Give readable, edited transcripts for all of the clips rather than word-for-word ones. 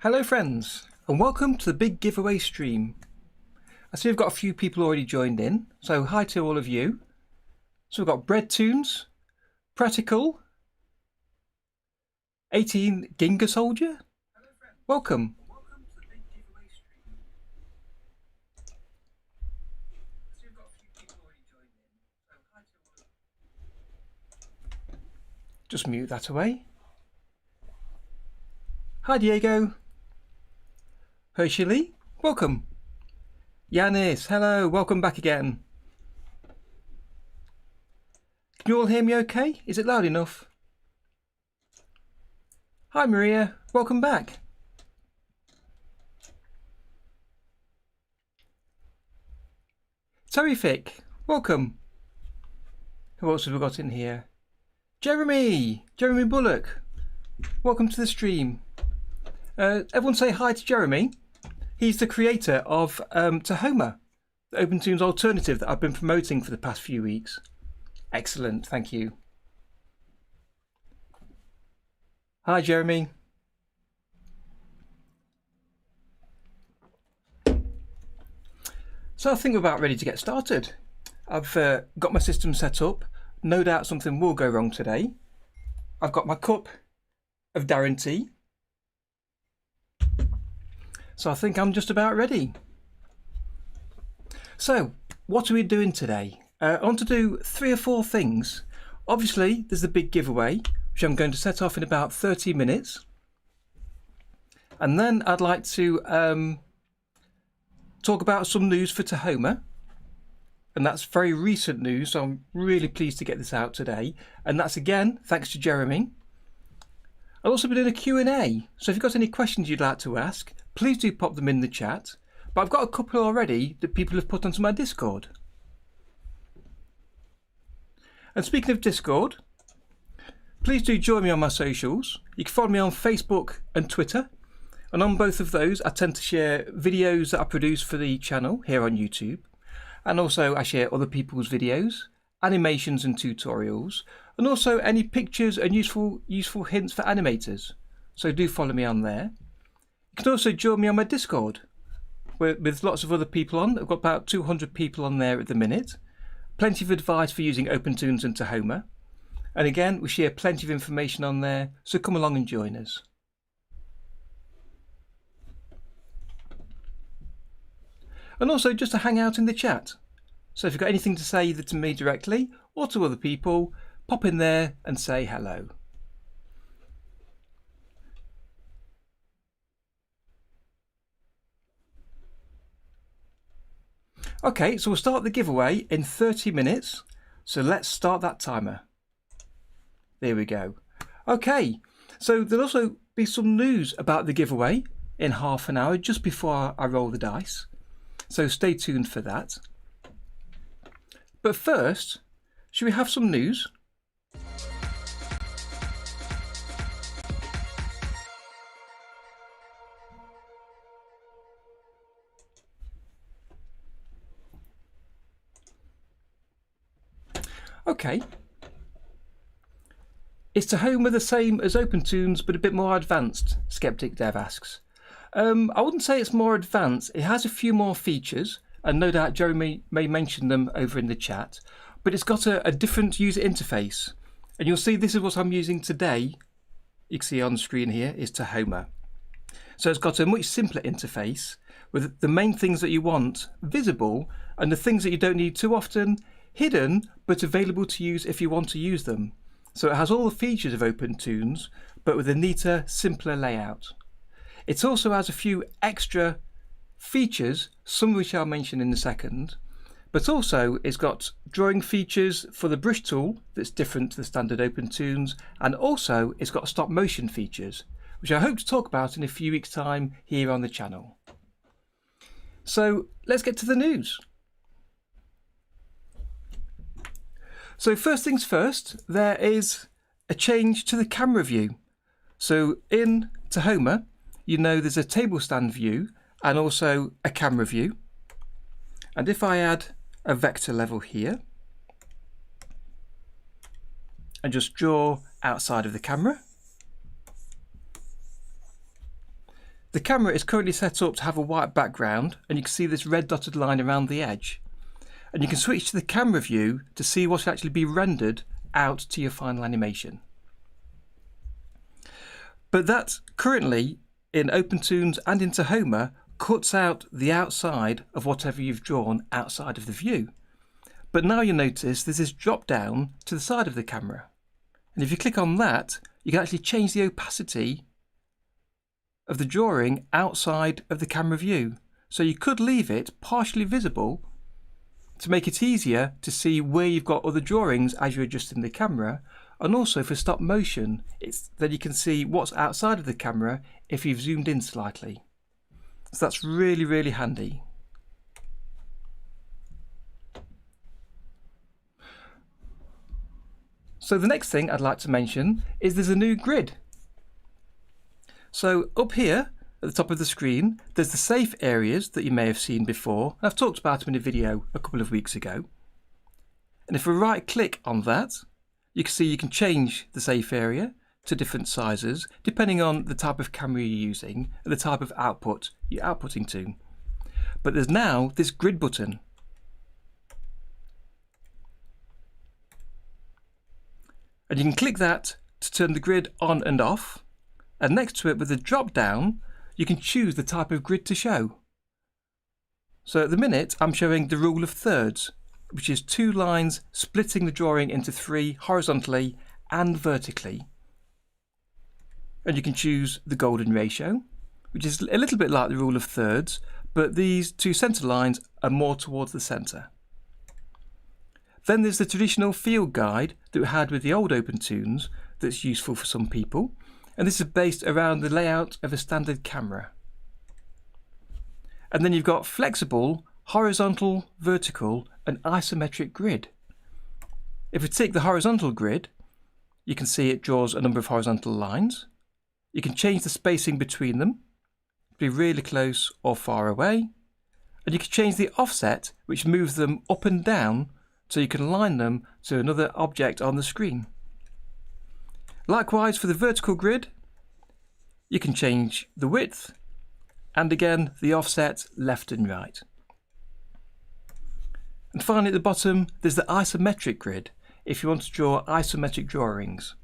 Hello friends, and welcome to the big giveaway stream. I see we've got a few people already joined in, so hi to all of you. So we've got BreadToonz, Practical, 18 Ginga Soldier. Welcome. Welcome to the big giveaway stream. I see we've got a few people already joined in, so hi to all of you. Just mute that away. Hi Diego. Hershey, welcome. Yanis, hello, welcome back again. Can you all hear me okay? Is it loud enough? Hi Maria, welcome back. Terrific, welcome. Who else have we got in here? Jeremy Bullock, welcome to the stream. Everyone say hi to Jeremy. He's the creator of Tahoma, the OpenToonz alternative that I've been promoting for the past few weeks. Excellent, thank you. Hi Jeremy. So I think we're about ready to get started. I've got my system set up. No doubt something will go wrong today. I've got my cup of Darren tea. So I think I'm just about ready. So what are we doing today? I want to do 3 or 4 things. Obviously there's the big giveaway, which I'm going to set off in about 30 minutes. And then I'd like to talk about some news for Tahoma. And that's very recent news, so I'm really pleased to get this out today. And that's again, thanks to Jeremy. I'll also be doing a Q&A. So if you've got any questions you'd like to ask, please do pop them in the chat. But I've got a couple already that people have put onto my Discord. And speaking of Discord, please do join me on my socials. You can follow me on Facebook and Twitter. And on both of those, I tend to share videos that I produce for the channel here on YouTube. And also I share other people's videos, animations and tutorials, and also any pictures and useful hints for animators. So do follow me on there. You can also join me on my Discord with lots of other people on. I've got about 200 people on there at the minute. Plenty of advice for using OpenToonz and Tahoma. And again, we share plenty of information on there, so come along and join us. And also just to hang out in the chat. So if you've got anything to say either to me directly or to other people, pop in there and say hello. Okay, so we'll start the giveaway in 30 minutes. So let's start that timer. There we go. Okay, so there'll also be some news about the giveaway in half an hour, just before I roll the dice. So stay tuned for that. But first, should we have some news? Okay. Is Tahoma the same as OpenToonz but a bit more advanced? Skeptic Dev asks. I wouldn't say it's more advanced. It has a few more features, and no doubt Jeremy may mention them over in the chat, but it's got a different user interface. And you'll see this is what I'm using today. You can see on screen here is Tahoma. So it's got a much simpler interface with the main things that you want visible and the things that you don't need too often hidden but available to use if you want to use them. So it has all the features of OpenToonz but with a neater, simpler layout. It also has a few extra features, some of which I'll mention in a second, but also it's got drawing features for the brush tool that's different to the standard OpenToonz, and also it's got stop motion features, which I hope to talk about in a few weeks' time here on the channel. So let's get to the news. So first things first, there is a change to the camera view. So in Tahoma, you know there's a table stand view and also a camera view. And if I add a vector level here and just draw outside of the camera, The camera is currently set up to have a white background, and you can see this red dotted line around the edge. And you can switch to the camera view to see what will actually be rendered out to your final animation. But that currently in OpenToonz and in Tahoma cuts out the outside of whatever you've drawn outside of the view. But now you notice there's this drop down to the side of the camera. And if you click on that, you can actually change the opacity of the drawing outside of the camera view. So you could leave it partially visible to make it easier to see where you've got other drawings as you're adjusting the camera, and also for stop motion, it's that you can see what's outside of the camera if you've zoomed in slightly. So that's really, really handy. So the next thing I'd like to mention is there's a new grid. So up here at the top of the screen, there's the safe areas that you may have seen before. I've talked about them in a video a couple of weeks ago. And if we right click on that, you can see you can change the safe area to different sizes depending on the type of camera you're using and the type of output you're outputting to. But there's now this grid button. And you can click that to turn the grid on and off. And next to it with the drop down, you can choose the type of grid to show. So at the minute I'm showing the rule of thirds, which is 2 lines splitting the drawing into 3 horizontally and vertically. And you can choose the golden ratio, which is a little bit like the rule of thirds, but these 2 centre lines are more towards the centre. Then there's the traditional field guide that we had with the old OpenToonz that's useful for some people, and this is based around the layout of a standard camera. And then you've got flexible, horizontal, vertical and isometric grid. If we take the horizontal grid, you can see it draws a number of horizontal lines. You can change the spacing between them, be really close or far away, and you can change the offset, which moves them up and down so you can align them to another object on the screen. Likewise for the vertical grid, you can change the width and again the offset left and right. And finally at the bottom there's the isometric grid if you want to draw isometric drawings.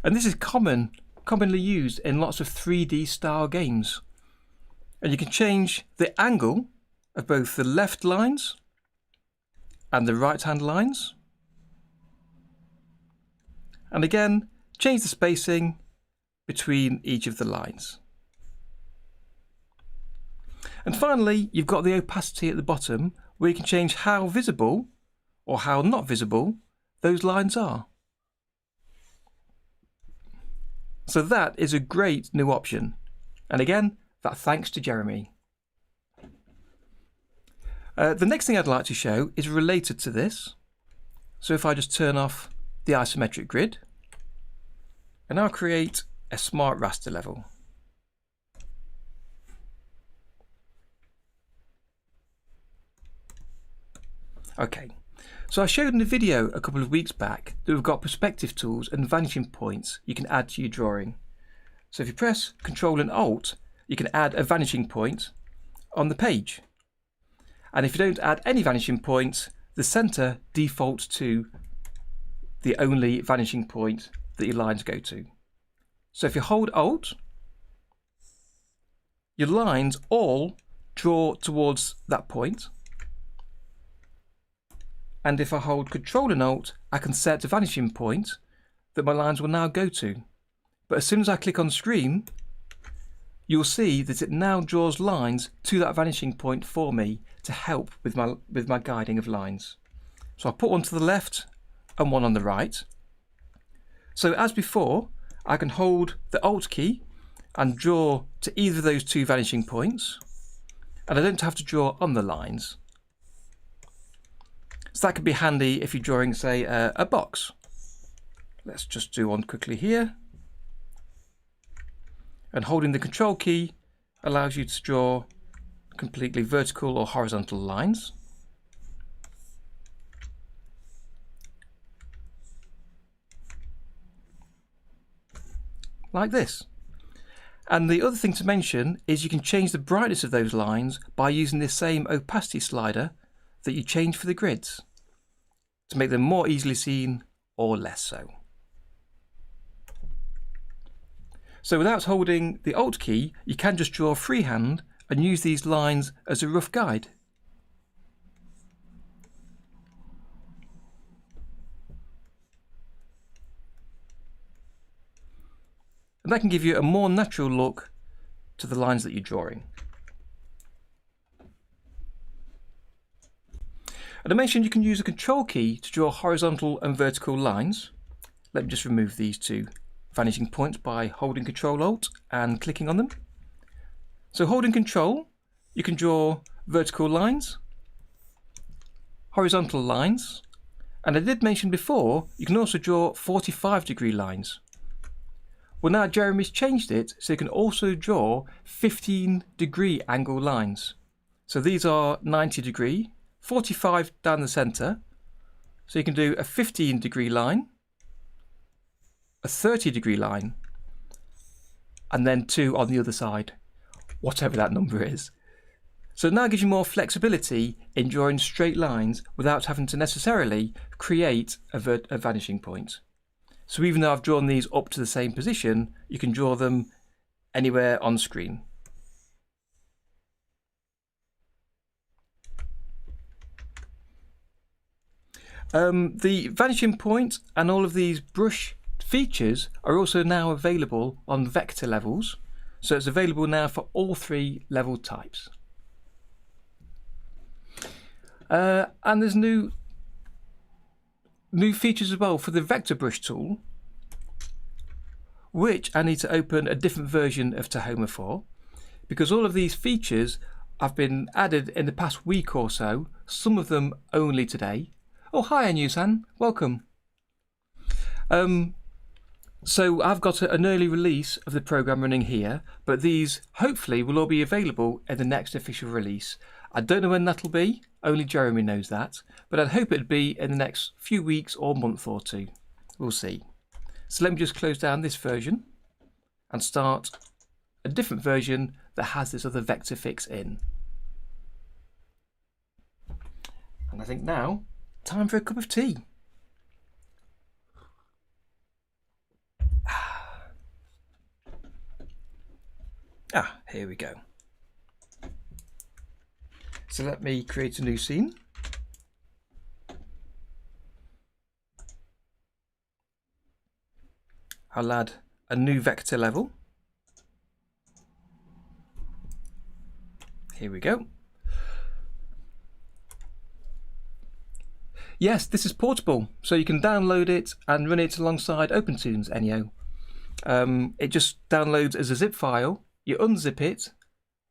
And this is commonly used in lots of 3D style games. And you can change the angle of both the left lines and the right hand lines. And again, change the spacing between each of the lines. And finally, you've got the opacity at the bottom where you can change how visible or how not visible those lines are. So that is a great new option. And again, that thanks to Jeremy. The next thing I'd like to show is related to this. So if I just turn off the isometric grid, and I'll create a smart raster level. Okay, so I showed in a video a couple of weeks back that we've got perspective tools and vanishing points you can add to your drawing. So if you press Ctrl and Alt, you can add a vanishing point on the page. And if you don't add any vanishing points, the center defaults to the only vanishing point that your lines go to. So if you hold Alt, your lines all draw towards that point. And if I hold Ctrl and Alt, I can set a vanishing point that my lines will now go to. But as soon as I click on screen, you'll see that it now draws lines to that vanishing point for me to help with my guiding of lines. So I'll put one to the left and one on the right. So as before, I can hold the Alt key and draw to either of those 2 vanishing points, and I don't have to draw on the lines. So that could be handy if you're drawing, say, a box. Let's just do one quickly here. And holding the Control key allows you to draw completely vertical or horizontal lines. Like this. And the other thing to mention is you can change the brightness of those lines by using this same opacity slider that you change for the grids to make them more easily seen or less so. So without holding the Alt key, you can just draw freehand and use these lines as a rough guide. And that can give you a more natural look to the lines that you're drawing. And I mentioned you can use a Ctrl key to draw horizontal and vertical lines. Let me just remove these two vanishing points by holding Ctrl Alt and clicking on them. So holding Ctrl, you can draw vertical lines, horizontal lines, and I did mention before you can also draw 45-degree lines. Well, now Jeremy's changed it so you can also draw 15-degree angle lines. So these are 90-degree, 45 down the centre, so you can do a 15-degree line, a 30-degree line, and then 2 on the other side, whatever that number is. So now it gives you more flexibility in drawing straight lines without having to necessarily create a vanishing point. So even though I've drawn these up to the same position, you can draw them anywhere on screen. The vanishing point and all of these brush features are also now available on vector levels. So it's available now for all 3 level types. And there's new features as well for the vector brush tool, which I need to open a different version of Tahoma for, because all of these features have been added in the past week or so, some of them only today. Oh, hi Anusan, welcome. So I've got an early release of the program running here, but these hopefully will all be available in the next official release. I don't know when that'll be, only Jeremy knows that, but I'd hope it'd be in the next few weeks or month or two. We'll see. So let me just close down this version and start a different version that has this other vector fix in. And I think now, time for a cup of tea. Here we go. So let me create a new scene. I'll add a new vector level. Here we go. Yes, this is portable, so you can download it and run it alongside OpenToonz NEO. It just downloads as a zip file. You unzip it,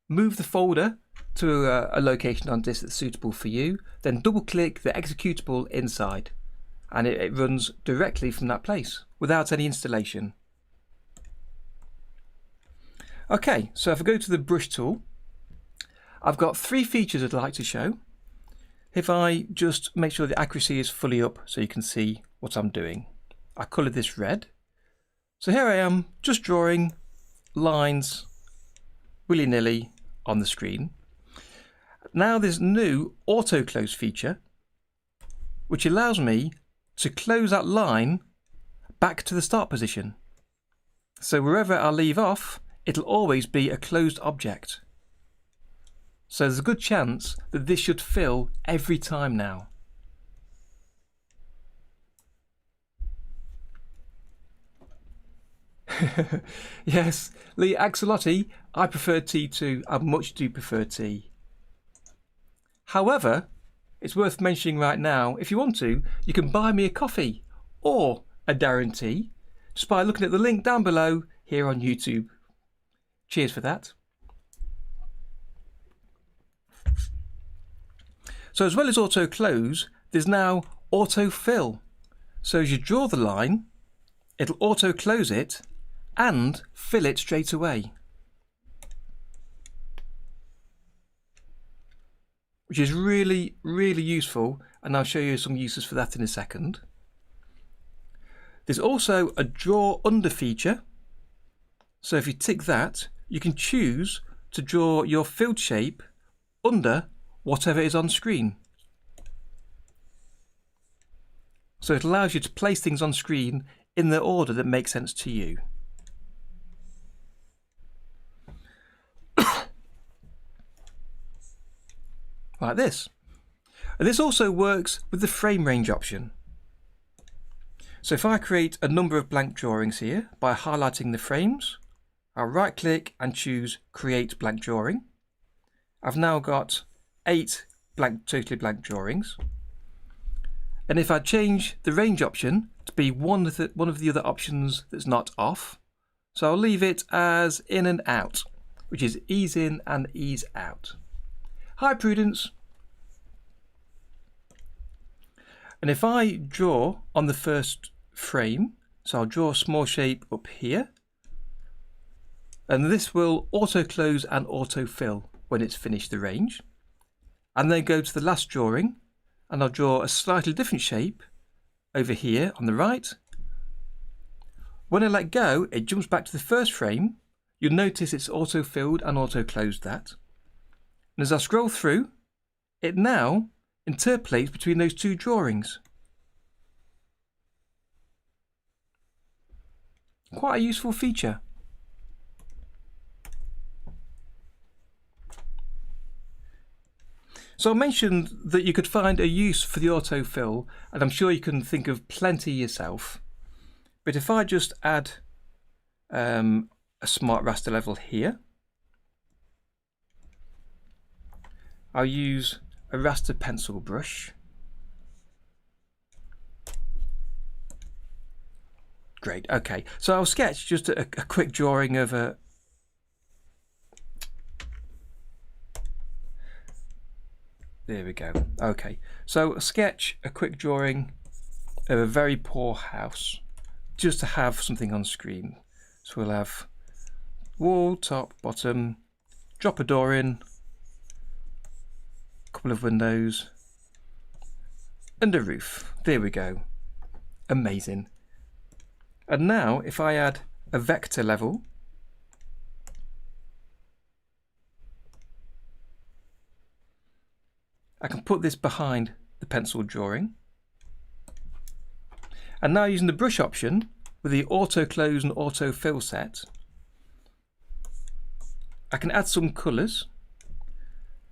move the folder to a location on disk that's suitable for you, then double click the executable inside, and it runs directly from that place without any installation. Okay, so if I go to the brush tool, I've got 3 features I'd like to show. If I just make sure the accuracy is fully up so you can see what I'm doing, I colour this red. So here I am just drawing lines willy-nilly on the screen. Now there's new auto close feature which allows me to close that line back to the start position. So wherever I leave off, it'll always be a closed object. So there's a good chance that this should fill every time now. Yes, Lee Axolotti, I prefer tea too. I much do prefer tea. However, it's worth mentioning right now, if you want to, you can buy me a coffee or a Darren tea just by looking at the link down below here on YouTube. Cheers for that. So as well as auto close, there's now auto fill. So as you draw the line, it'll auto close it and fill it straight away, which is really useful, and I'll show you some uses for that in a second. There's also a draw under feature, So if you tick that, you can choose to draw your filled shape under whatever is on screen. So it allows you to place things on screen in the order that makes sense to you. Like this. And this also works with the frame range option. So if I create a number of blank drawings here by highlighting the frames, I'll right click and choose Create Blank Drawing. I've now got 8 totally blank drawings. And if I change the range option to be one of the other options that's not off, so I'll leave it as in and out, which is ease in and ease out. Hi Prudence. And if I draw on the first frame, so I'll draw a small shape up here, and this will auto close and auto fill when it's finished the range. And then go to the last drawing, and I'll draw a slightly different shape over here on the right. When I let go, it jumps back to the first frame. You'll notice it's auto filled and auto closed that. And as I scroll through, it now interpolates between those two drawings. Quite a useful feature. So I mentioned that you could find a use for the autofill, and I'm sure you can think of plenty yourself. But if I just add a smart raster level here, I'll use a raster pencil brush. Great, okay. So I'll sketch just a quick drawing of a there we go. Okay, so sketch a quick drawing of a very poor house, just to have something on screen. So we'll have wall, top, bottom, drop a door in, a couple of windows, and a roof. There we go. Amazing. And now if I add a vector level, I can put this behind the pencil drawing. And now using the brush option with the auto close and auto fill set, I can add some colours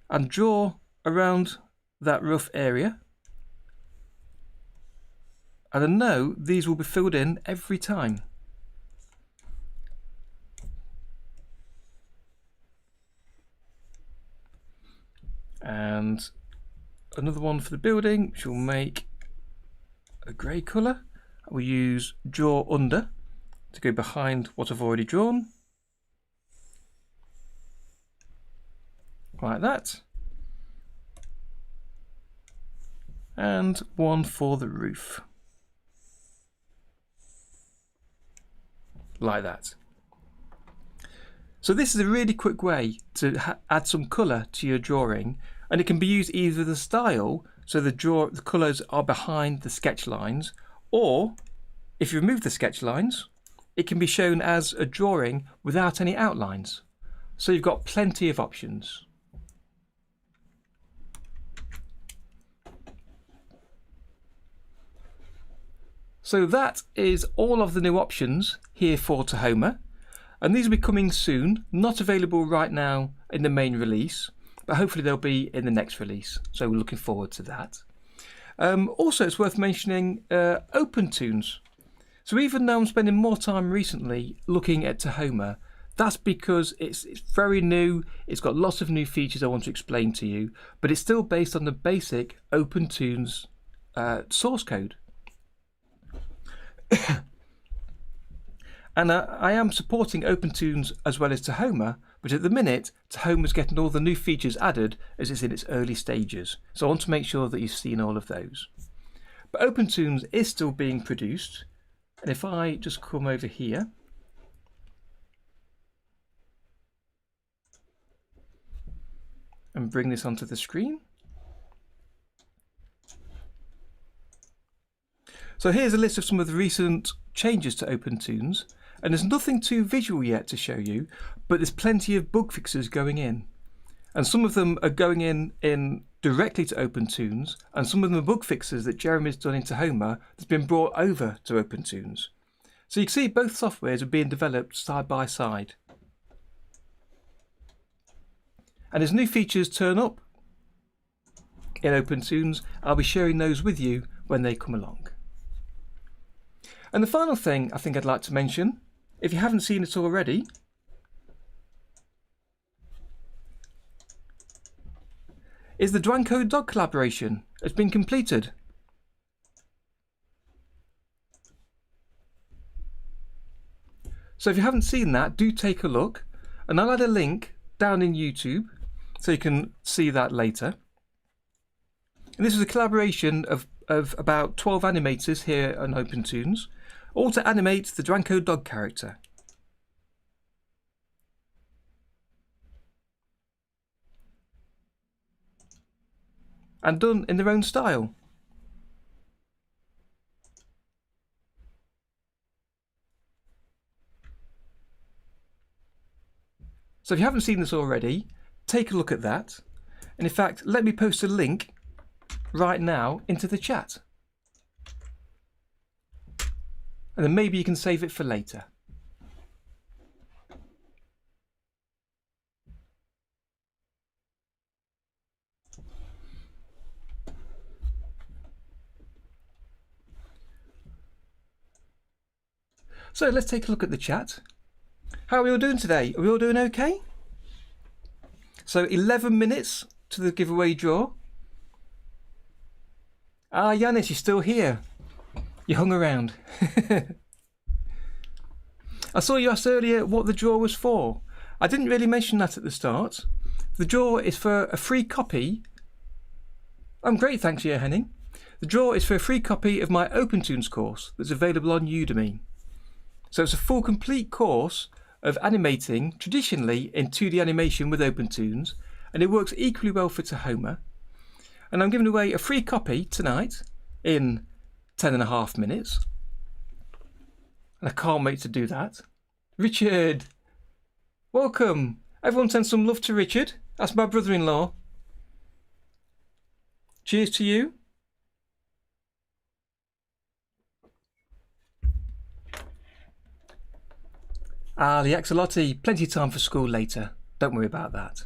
and draw around that rough area. And I know these will be filled in every time. And another one for the building, which will make a grey colour. We'll use draw under to go behind what I've already drawn. Like that. And one for the roof. Like that. So this is a really quick way to add some colour to your drawing, and it can be used either the style, so the colours are behind the sketch lines, or if you remove the sketch lines, it can be shown as a drawing without any outlines. So you've got plenty of options. So that is all of the new options here for Tahoma, and these will be coming soon, not available right now in the main release, but hopefully they'll be in the next release, so we're looking forward to that. Also, it's worth mentioning OpenToonz. So even though I'm spending more time recently looking at Tahoma, that's because it's very new, it's got lots of new features I want to explain to you, but it's still based on the basic OpenToonz source code. And I am supporting OpenToonz as well as Tahoma, but at the minute Tahoma's getting all the new features added as it's in its early stages. So I want to make sure that you've seen all of those. But OpenToonz is still being produced, and if I just come over here and bring this onto the screen. So here's a list of some of the recent changes to OpenToonz. And there's nothing too visual yet to show you, but there's plenty of bug fixes going in. And some of them are going in directly to OpenToonz, and some of them are bug fixes that Jeremy's done in Tahoma that's been brought over to OpenToonz. So you can see both softwares are being developed side by side. And as new features turn up in OpenToonz, I'll be sharing those with you when they come along. And the final thing I think I'd like to mention, if you haven't seen it already, is the Dwanko Dog collaboration. It's been completed. So if you haven't seen that, do take a look, and I'll add a link down in YouTube so you can see that later. And this is a collaboration of about 12 animators here on OpenToonz, all to animate the Dwanko Dog character. And done in their own style. So if you haven't seen this already, take a look at that. And in fact, let me post a link right now into the chat. And then maybe you can save it for later. So let's take a look at the chat. How are we all doing today? Are we all doing okay? So 11 minutes to the giveaway draw. Ah, Yanis, you're still here. You hung around. I saw you asked earlier what the draw was for. I didn't really mention that at the start. The draw is for a free copy. I'm great, thanks, yeah, Henning. The draw is for a free copy of my OpenToonz course that's available on Udemy. So it's a full complete course of animating traditionally in 2D animation with OpenToonz, and it works equally well for Tahoma. And I'm giving away a free copy tonight in 10.5 minutes. And I can't wait to do that. Richard, welcome. Everyone send some love to Richard. That's my brother-in-law. Cheers to you. Ah, the axolotl, plenty of time for school later. Don't worry about that.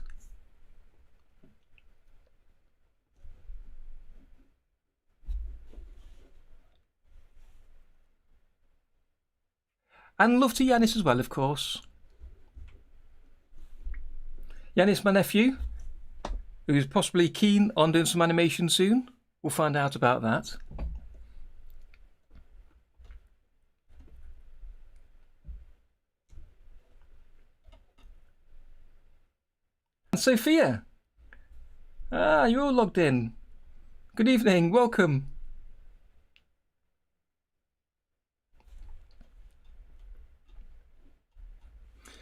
And love to Yanis as well, of course. Yanis, my nephew, who is possibly keen on doing some animation soon. We'll find out about that. And Sophia. Ah, you're all logged in. Good evening, welcome.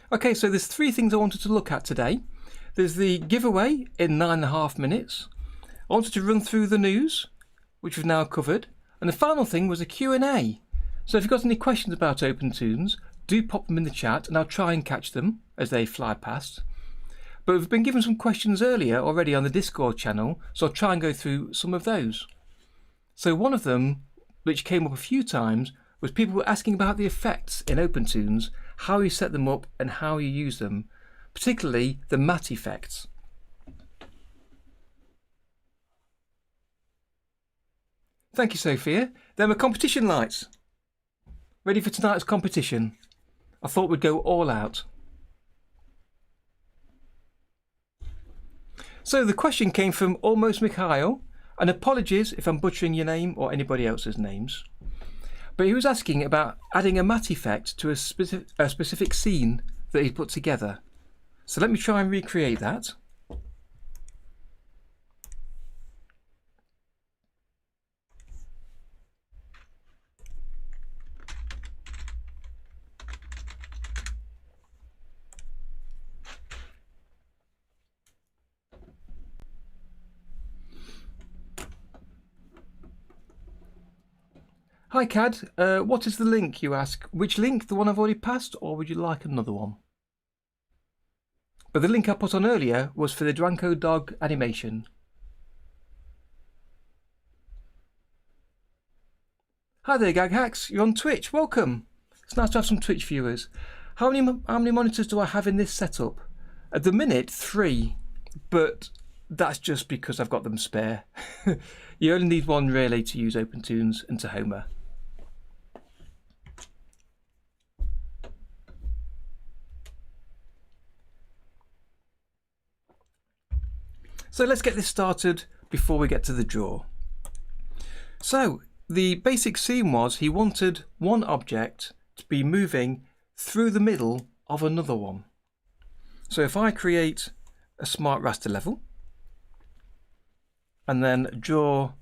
Okay, so there's 3 things I wanted to look at today. There's the giveaway in 9.5 minutes. I wanted to run through the news, which we've now covered. And the final thing was a Q&A. So if you've got any questions about OpenToonz, do pop them in the chat and I'll try and catch them as they fly past. But we've been given some questions earlier already on the Discord channel, so I'll try and go through some of those. So one of them, which came up a few times, was people were asking about the effects in OpenToonz, how you set them up and how you use them, particularly the matte effects. Thank you, Sophia. Then were competition lights. Ready for tonight's competition. I thought we'd go all out. So the question came from Almost Mikhail, and apologies if I'm butchering your name or anybody else's names. But he was asking about adding a matte effect to a specific scene that he put together. So let me try and recreate that. Hi Cad, what is the link, you ask? Which link? The one I've already passed, or would you like another one? But the link I put on earlier was for the Dwanko Dog animation. Hi there Gag Hacks, you're on Twitch, welcome. It's nice to have some Twitch viewers. How many monitors do I have in this setup? At the minute, 3, but that's just because I've got them spare. You only need one really to use OpenToonz and Tahoma. So let's get this started before we get to the draw. So the basic scene was he wanted one object to be moving through the middle of another one. So if I create a smart raster level and then draw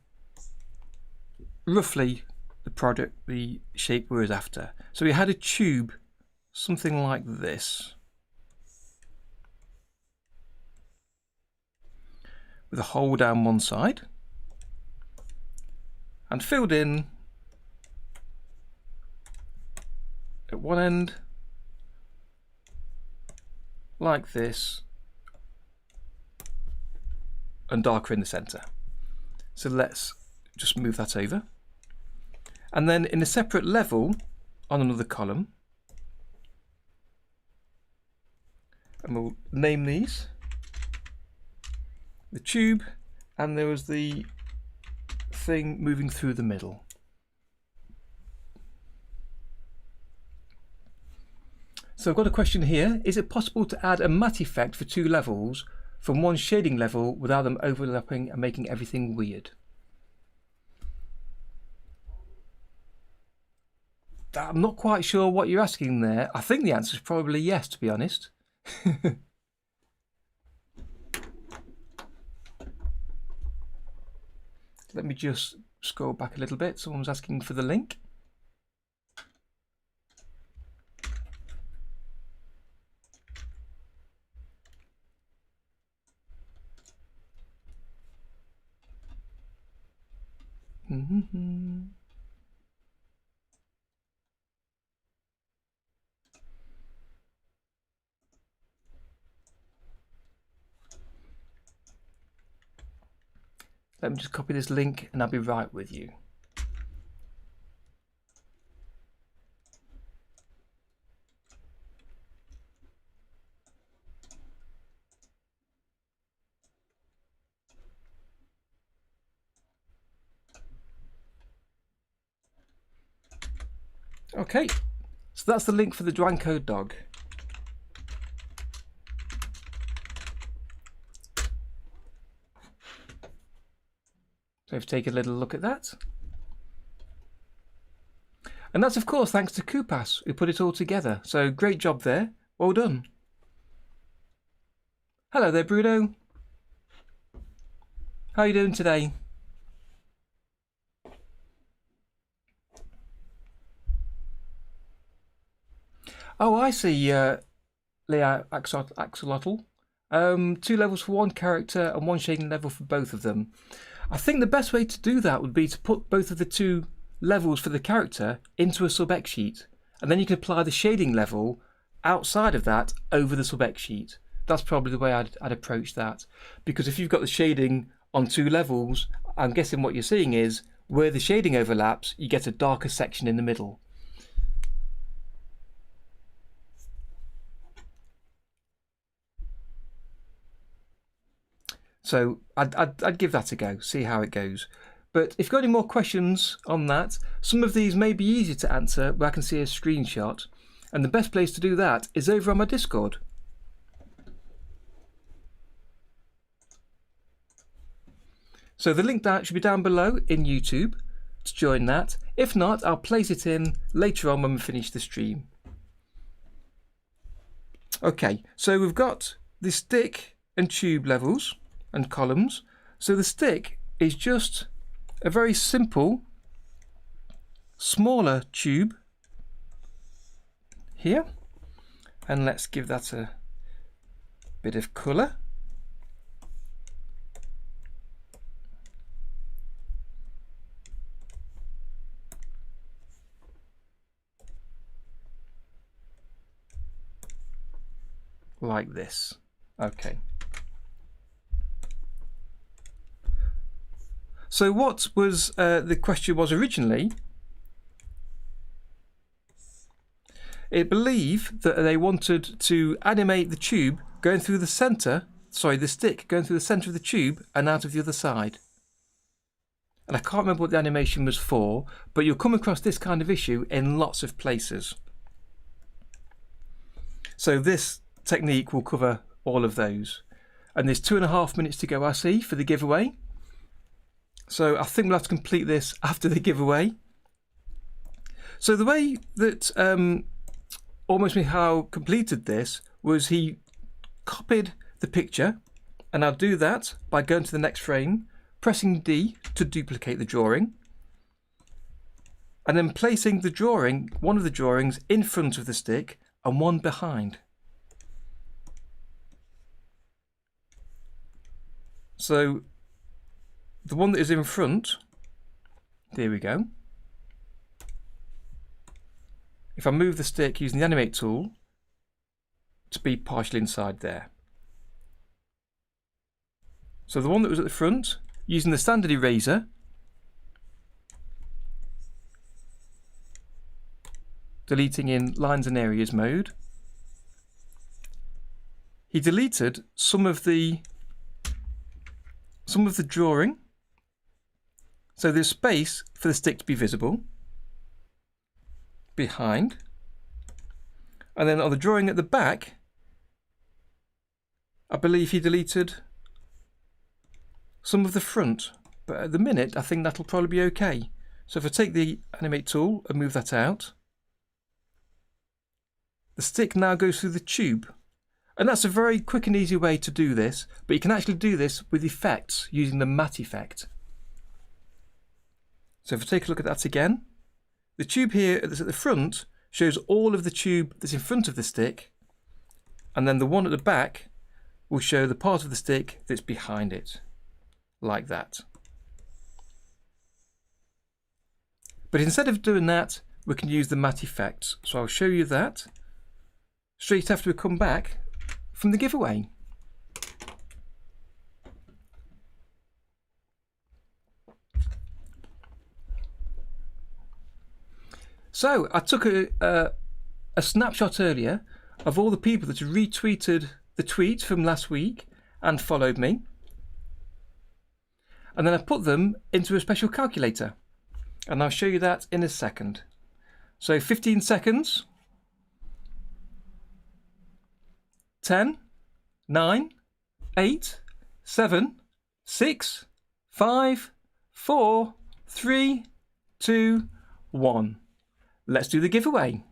roughly the shape we was after. So we had a tube, something like this, with a hole down one side, and filled in at one end like this, and darker in the center. So let's just move that over, and then in a separate level on another column, and we'll name these the tube, and there was the thing moving through the middle. So I've got a question here. Is it possible to add a matte effect for 2 levels from one shading level without them overlapping and making everything weird? I'm not quite sure what you're asking there. I think the answer is probably yes, to be honest. Let me just scroll back a little bit. Someone's asking for the link. Let me just copy this link and I'll be right with you. Okay, so that's the link for the Dwanko Dog. So if you take a little look at that. And that's of course thanks to Kupas who put it all together. So great job there. Well done. Hello there Bruno. How are you doing today? Oh, I see, Leah Axolotl. 2 levels for one character and 1 shading level for both of them. I think the best way to do that would be to put both of the 2 levels for the character into a sub-X sheet, and then you can apply the shading level outside of that over the sub-X sheet. That's probably the way I'd approach that, because if you've got the shading on 2 levels, I'm guessing what you're seeing is where the shading overlaps, you get a darker section in the middle. So I'd give that a go, see how it goes. But if you've got any more questions on that, some of these may be easier to answer where I can see a screenshot. And the best place to do that is over on my Discord. So the link that should be down below in YouTube to join that. If not, I'll place it in later on when we finish the stream. Okay, so we've got the stick and tube levels and columns. So the stick is just a very simple smaller tube here, and let's give that a bit of colour. like this. Okay. So what was the question was originally, it believed that they wanted to animate the tube going through the centre, sorry, the stick going through the centre of the tube and out of the other side. And I can't remember what the animation was for, but you'll come across this kind of issue in lots of places. So this technique will cover all of those. And there's 2.5 minutes to go, I see, for the giveaway. So I think we'll have to complete this after the giveaway. So the way that Almost Michal completed this was he copied the picture, and I'll do that by going to the next frame, pressing D to duplicate the drawing, and then placing the drawing, one of the drawings, in front of the stick and one behind. So the one that is in front, there we go. If I move the stick using the animate tool to be partially inside there. So the one that was at the front, using the standard eraser, deleting in lines and areas mode, he deleted some of the drawing, so there's space for the stick to be visible behind, and then on the drawing at the back, I believe he deleted some of the front, but at the minute I think that'll probably be okay. So if I take the animate tool and move that out, the stick now goes through the tube. And that's a very quick and easy way to do this, but you can actually do this with effects using the matte effect. So if I take a look at that again, the tube here that's at the front shows all of the tube that's in front of the stick, and then the one at the back will show the part of the stick that's behind it, like that. But instead of doing that, we can use the matte effects. So I'll show you that straight after we come back from the giveaway. So I took a snapshot earlier of all the people that had retweeted the tweet from last week and followed me, and then I put them into a special calculator, and I'll show you that in a second. So 15 seconds. 10, 9, 8, 7, 6, 5, 4, 3, 2, 1. Let's do the giveaway.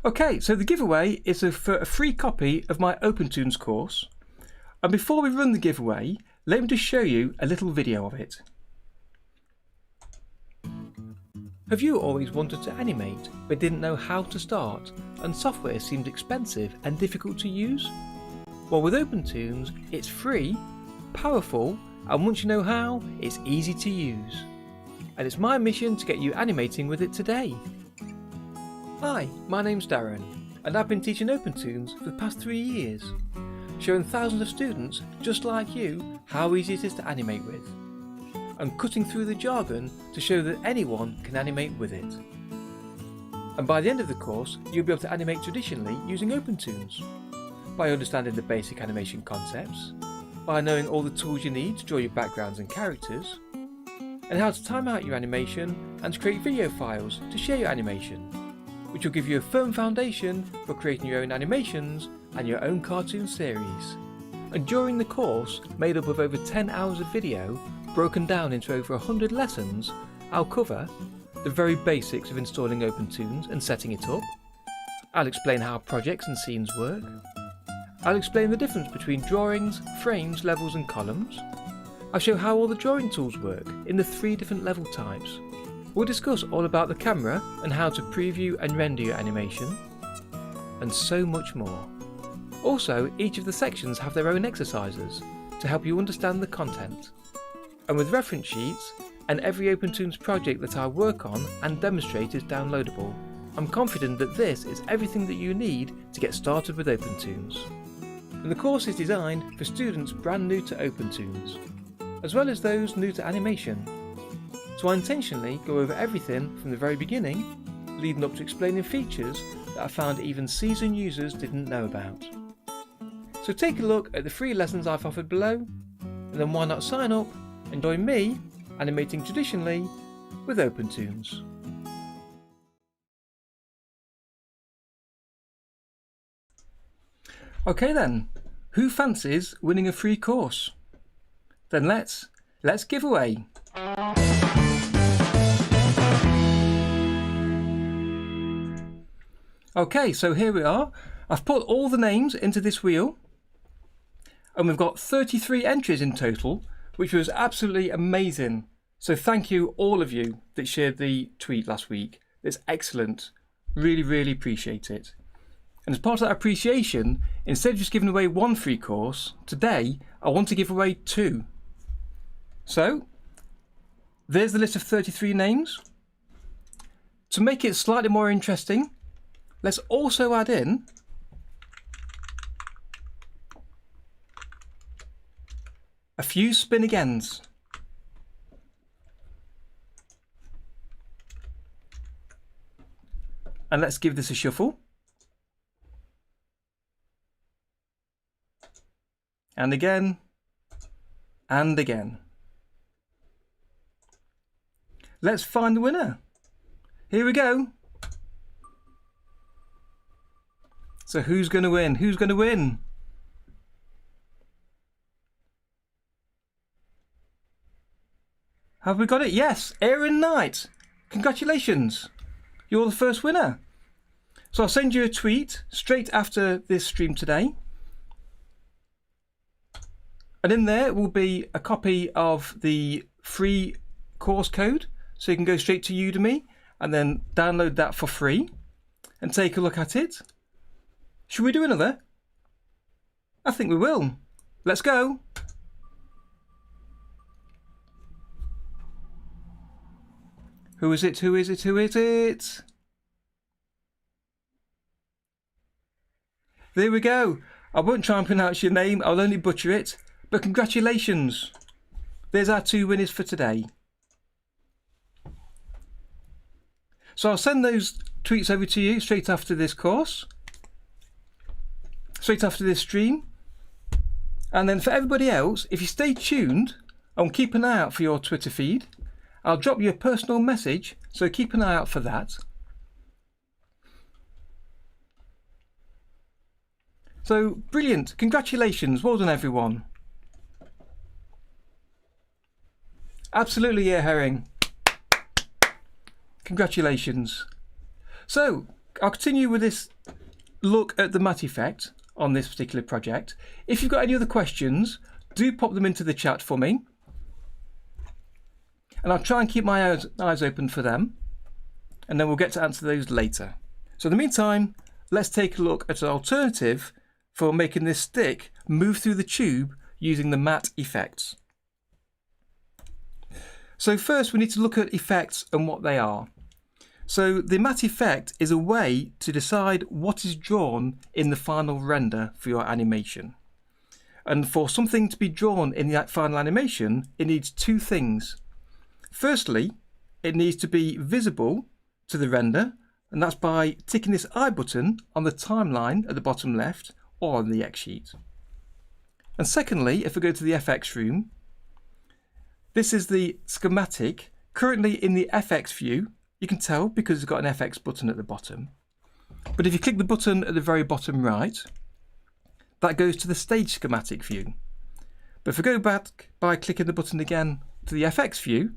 Okay, so the giveaway is for a free copy of my OpenToonz course. And before we run the giveaway, let me just show you a little video of it. Have you always wanted to animate but didn't know how to start, and software seemed expensive and difficult to use? Well, with OpenToonz, it's free, powerful, and once you know how, it's easy to use. And it's my mission to get you animating with it today. Hi, my name's Darren, and I've been teaching OpenToonz for the past 3 years, showing thousands of students just like you how easy it is to animate with, and cutting through the jargon to show that anyone can animate with it. And by the end of the course, you'll be able to animate traditionally using OpenToonz, by understanding the basic animation concepts, by knowing all the tools you need to draw your backgrounds and characters, and how to time out your animation and to create video files to share your animation, which will give you a firm foundation for creating your own animations and your own cartoon series. And during the course, made up of over 10 hours of video, broken down into over 100 lessons, I'll cover the very basics of installing OpenToonz and setting it up. I'll explain how projects and scenes work. I'll explain the difference between drawings, frames, levels and columns. I'll show how all the drawing tools work in the 3 different level types. We'll discuss all about the camera and how to preview and render your animation, and so much more. Also, each of the sections have their own exercises to help you understand the content. And with reference sheets, and every OpenToonz project that I work on and demonstrate is downloadable, I'm confident that this is everything that you need to get started with OpenToonz. And the course is designed for students brand new to OpenToonz, as well as those new to animation. So I intentionally go over everything from the very beginning, leading up to explaining features that I found even seasoned users didn't know about. So take a look at the free lessons I've offered below, and then why not sign up and join me animating traditionally with OpenToonz. Okay then, who fancies winning a free course? Then let's give away. Okay, so here we are. I've put all the names into this wheel, and we've got 33 entries in total, which was absolutely amazing. So thank you all of you that shared the tweet last week. It's excellent. Really, really appreciate it. And as part of that appreciation, instead of just giving away one free course, today I want to give away 2. So there's the list of 33 names. To make it slightly more interesting, let's also add in a few spin agains. And let's give this a shuffle. And again, and again. Let's find the winner. Here we go. So who's going to win? Who's going to win? Have we got it? Yes, Aaron Knight. Congratulations. You're the first winner. So I'll send you a tweet straight after this stream today. And in there will be a copy of the free course code. So you can go straight to Udemy and then download that for free and take a look at it. Should we do another? I think we will. Let's go. Who is it? Who is it? Who is it? There we go. I won't try and pronounce your name. I'll only butcher it. But congratulations. There's our 2 winners for today. So I'll send those tweets over to you straight after this course. Straight after this stream. And then for everybody else, if you stay tuned and keep an eye out for your Twitter feed, I'll drop you a personal message, so keep an eye out for that. So brilliant, congratulations, well done everyone. Absolutely, yeah, Herring. Congratulations. So I'll continue with this look at the matte effect on this particular project. If you've got any other questions, do pop them into the chat for me. And I'll try and keep my eyes open for them. And then we'll get to answer those later. So in the meantime, let's take a look at an alternative for making this stick move through the tube using the matte effects. So first we need to look at effects and what they are. So the matte effect is a way to decide what is drawn in the final render for your animation. And for something to be drawn in the final animation, it needs 2 things. Firstly, it needs to be visible to the render, and that's by ticking this I button on the timeline at the bottom left or on the X sheet. And secondly, if we go to the FX room, this is the schematic currently in the FX view. You can tell because it's got an FX button at the bottom. But if you click the button at the very bottom right, that goes to the stage schematic view. But if we go back by clicking the button again to the FX view,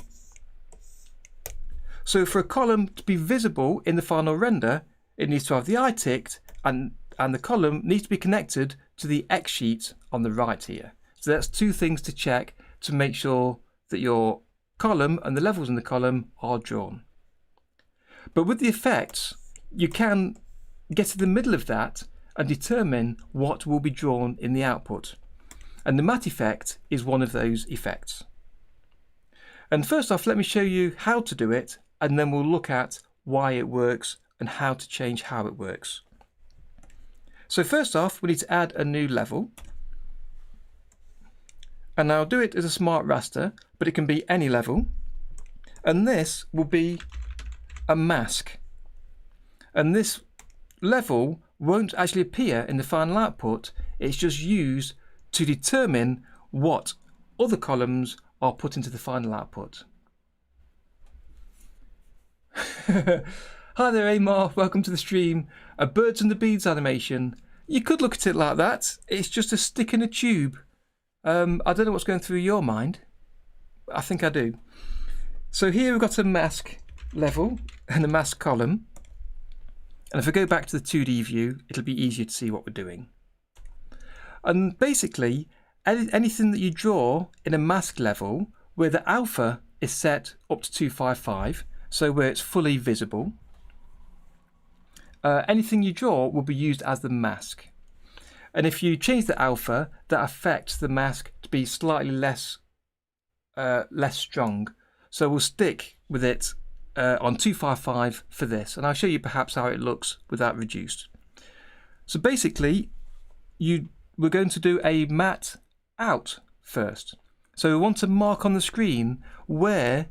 so for a column to be visible in the final render, it needs to have the I ticked and the column needs to be connected to the X sheet on the right here. So that's 2 things to check to make sure that your column and the levels in the column are drawn. But with the effects, you can get to the middle of that and determine what will be drawn in the output. And the matte effect is one of those effects. And first off, let me show you how to do it, and then we'll look at why it works and how to change how it works. So first off, we need to add a new level. And I'll do it as a smart raster, but it can be any level. And this will be a mask. And this level won't actually appear in the final output. It's just used to determine what other columns are put into the final output. Hi there, Amar. Welcome to the stream. A birds and the beads animation. You could look at it like that. It's just a stick in a tube. I don't know what's going through your mind. I think I do. So here we've got a mask level and a mask column. And if I go back to the 2D view, it'll be easier to see what we're doing. And basically, anything that you draw in a mask level where the alpha is set up to 255, so where it's fully visible, anything you draw will be used as the mask. And if you change the alpha, that affects the mask to be slightly less strong. So we'll stick with it on 255 for this, and I'll show you perhaps how it looks with that reduced. So basically, we're going to do a matte out first. So we want to mark on the screen where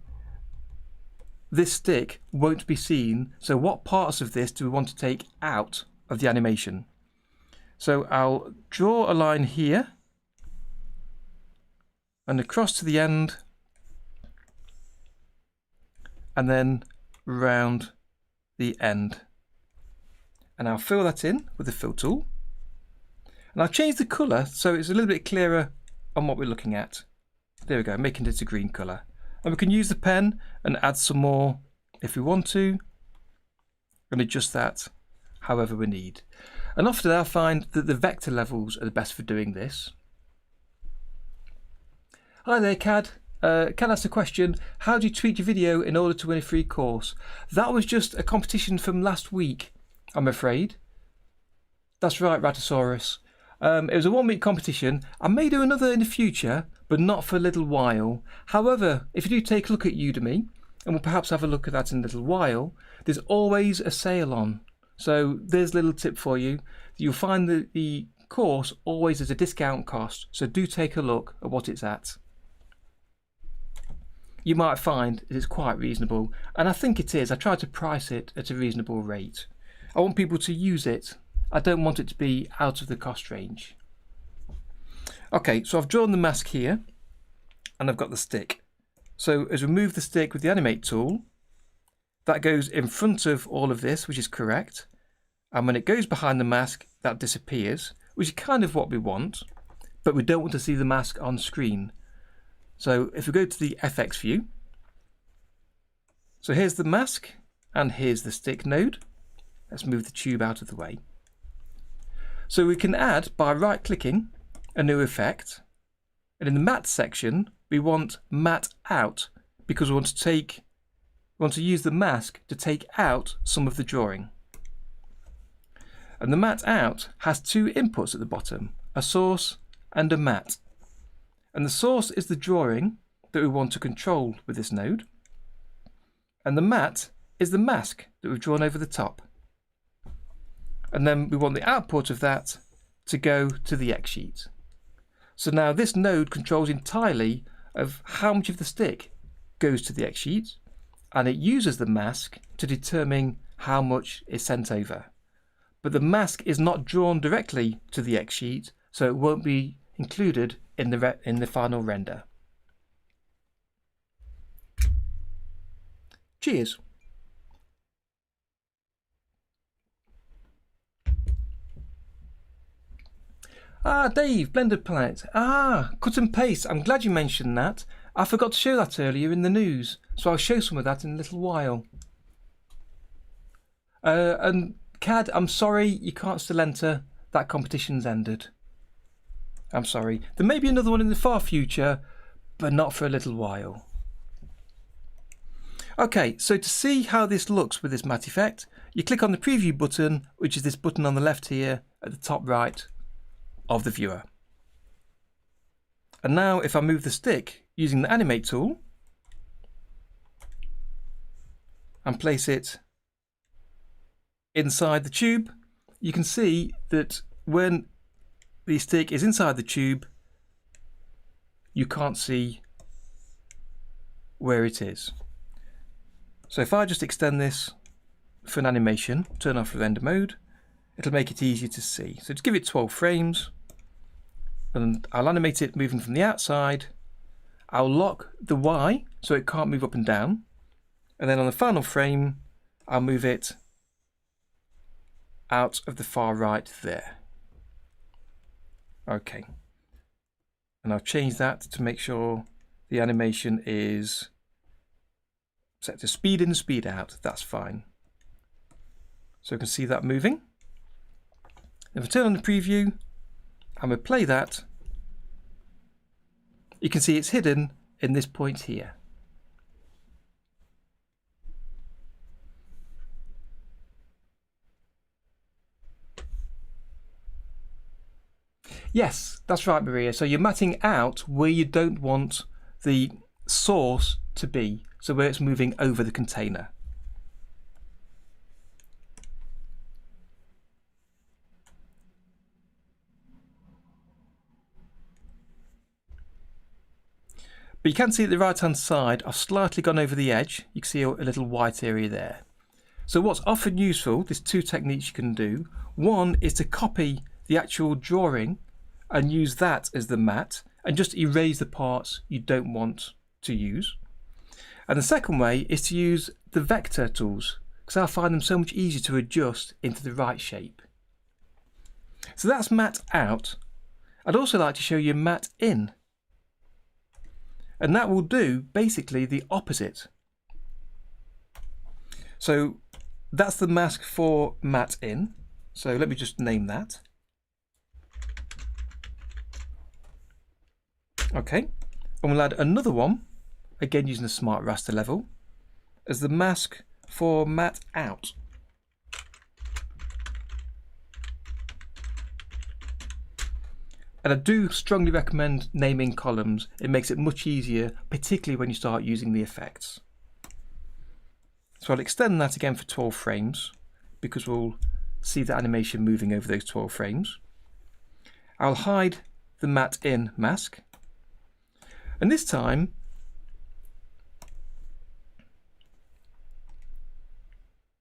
this stick won't be seen. So what parts of this do we want to take out of the animation? So I'll draw a line here and across to the end, and then round the end. And I'll fill that in with the fill tool. And I'll change the colour so it's a little bit clearer on what we're looking at. There we go, making it a green colour. And we can use the pen and add some more if we want to, and adjust that however we need. And often I find that the vector levels are the best for doing this. Hi there, Cad. Cad asked a question, how do you tweak your video in order to win a free course? That was just a competition from last week, I'm afraid. That's right, Ratosaurus. It was a 1 week competition. I may do another in the future, but not for a little while. However, if you do take a look at Udemy, and we'll perhaps have a look at that in a little while, there's always a sale on. So there's a little tip for you. You'll find that the course always has a discount cost, so do take a look at what it's at. You might find it's quite reasonable, and I think it is. I try to price it at a reasonable rate. I want people to use it. I don't want it to be out of the cost range. Okay, so I've drawn the mask here, and I've got the stick. So as we move the stick with the animate tool, that goes in front of all of this, which is correct. And when it goes behind the mask, that disappears, which is kind of what we want, but we don't want to see the mask on screen. So if we go to the FX view, so here's the mask, and here's the stick node. Let's move the tube out of the way. So we can add, by right-clicking, a new effect. And in the matte section, we want matte out, because we want to use the mask to take out some of the drawing. And the matte out has two inputs at the bottom, a source and a matte. And the source is the drawing that we want to control with this node. And the matte is the mask that we've drawn over the top. And then we want the output of that to go to the X sheet. So now this node controls entirely of how much of the stick goes to the X sheet, and it uses the mask to determine how much is sent over. But the mask is not drawn directly to the X sheet, so it won't be included in the final render. Cheers. Ah, Dave, Blended Planet. Ah, cut and paste. I'm glad you mentioned that. I forgot to show that earlier in the news, so I'll show some of that in a little while. And Cad, I'm sorry you can't still enter. That competition's ended. I'm sorry. There may be another one in the far future, but not for a little while. Okay, so to see how this looks with this matte effect, you click on the preview button, which is this button on the left here at the top right of the viewer. And now if I move the stick using the animate tool and place it inside the tube, you can see that when the stick is inside the tube, you can't see where it is. So if I just extend this for an animation, turn off render mode, it'll make it easier to see. So just give it 12 frames and I'll animate it moving from the outside. I'll lock the Y so it can't move up and down. And then on the final frame, I'll move it out of the far right there. Okay. And I'll change that to make sure the animation is set to speed in and speed out. That's fine. So you can see that moving. If I turn on the preview and we play that, you can see it's hidden in this point here. Yes, that's right, Maria. So you're matting out where you don't want the source to be, so where it's moving over the container. But you can see at the right hand side, I've slightly gone over the edge. You can see a little white area there. So what's often useful, there's two techniques you can do. One is to copy the actual drawing and use that as the matte and just erase the parts you don't want to use. And the second way is to use the vector tools, because I find them so much easier to adjust into the right shape. So that's matte out. I'd also like to show you matte in. And that will do basically the opposite. So that's the mask for matte in. So let me just name that. Okay, and we'll add another one, again using the smart raster level, as the mask for matte out. And I do strongly recommend naming columns. It makes it much easier, particularly when you start using the effects. So I'll extend that again for 12 frames because we'll see the animation moving over those 12 frames. I'll hide the matte in mask. And this time,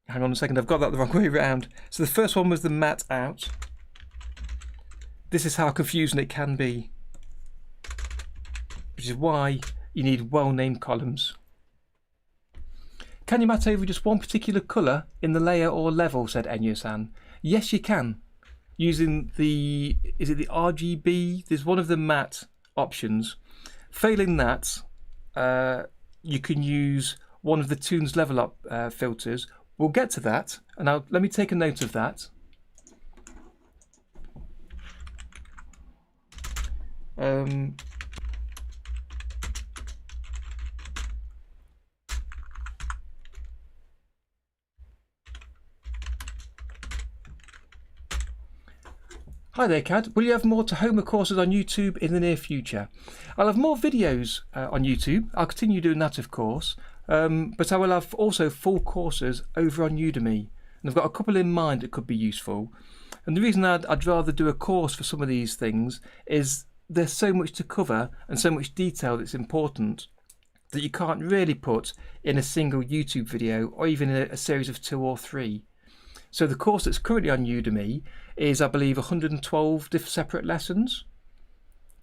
hang on a second, I've got that the wrong way around. So the first one was the matte out. This is how confusing it can be, which is why you need well-named columns. Can you matte over just one particular colour in the layer or level, said Enyo-san. Yes, you can. Using the, is it the RGB? There's one of the matte options. Failing that, you can use one of the Toonz level up filters. We'll get to that, and let me take a note of that. Hi there, Cad. Will you have more Tahoma courses on YouTube in the near future? I'll have more videos on YouTube. I'll continue doing that, of course. But I will have also full courses over on Udemy. And I've got a couple in mind that could be useful. And the reason I'd rather do a course for some of these things is there's so much to cover and so much detail that's important that you can't really put in a single YouTube video or even in a series of 2 or 3. So the course that's currently on Udemy is, I believe, 112 separate lessons,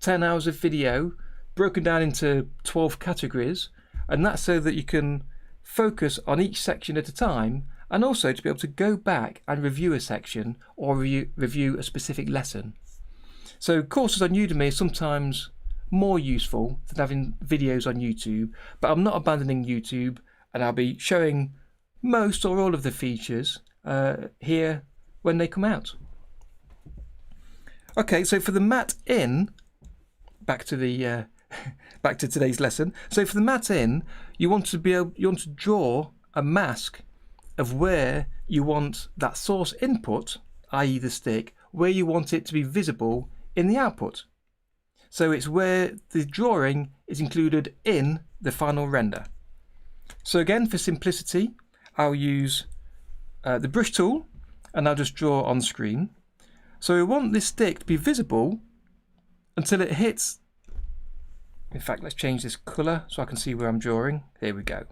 10 hours of video broken down into 12 categories, and that's so that you can focus on each section at a time and also to be able to go back and review a section or review a specific lesson. So courses on Udemy are sometimes more useful than having videos on YouTube, but I'm not abandoning YouTube, and I'll be showing most or all of the features here when they come out. Okay, so for the matte in, back to the back to today's lesson. So for the mat in, you want to draw a mask of where you want that source input, i.e. the stick, where you want it to be visible in the output. So it's where the drawing is included in the final render. So again, for simplicity, I'll use the brush tool and I'll just draw on screen. So we want this stick to be visible until it hits. In fact, let's change this colour so I can see where I'm drawing. There we go.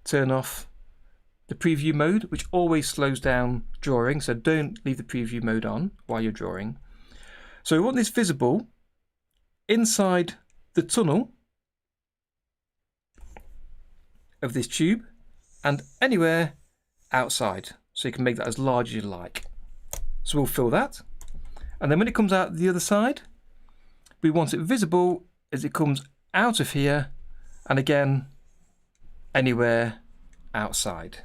Turn off the preview mode, which always slows down drawing, so don't leave the preview mode on while you're drawing. So we want this visible inside the tunnel of this tube and anywhere outside, so you can make that as large as you like. So we'll fill that, and then when it comes out the other side, we want it visible as it comes out of here and again anywhere outside.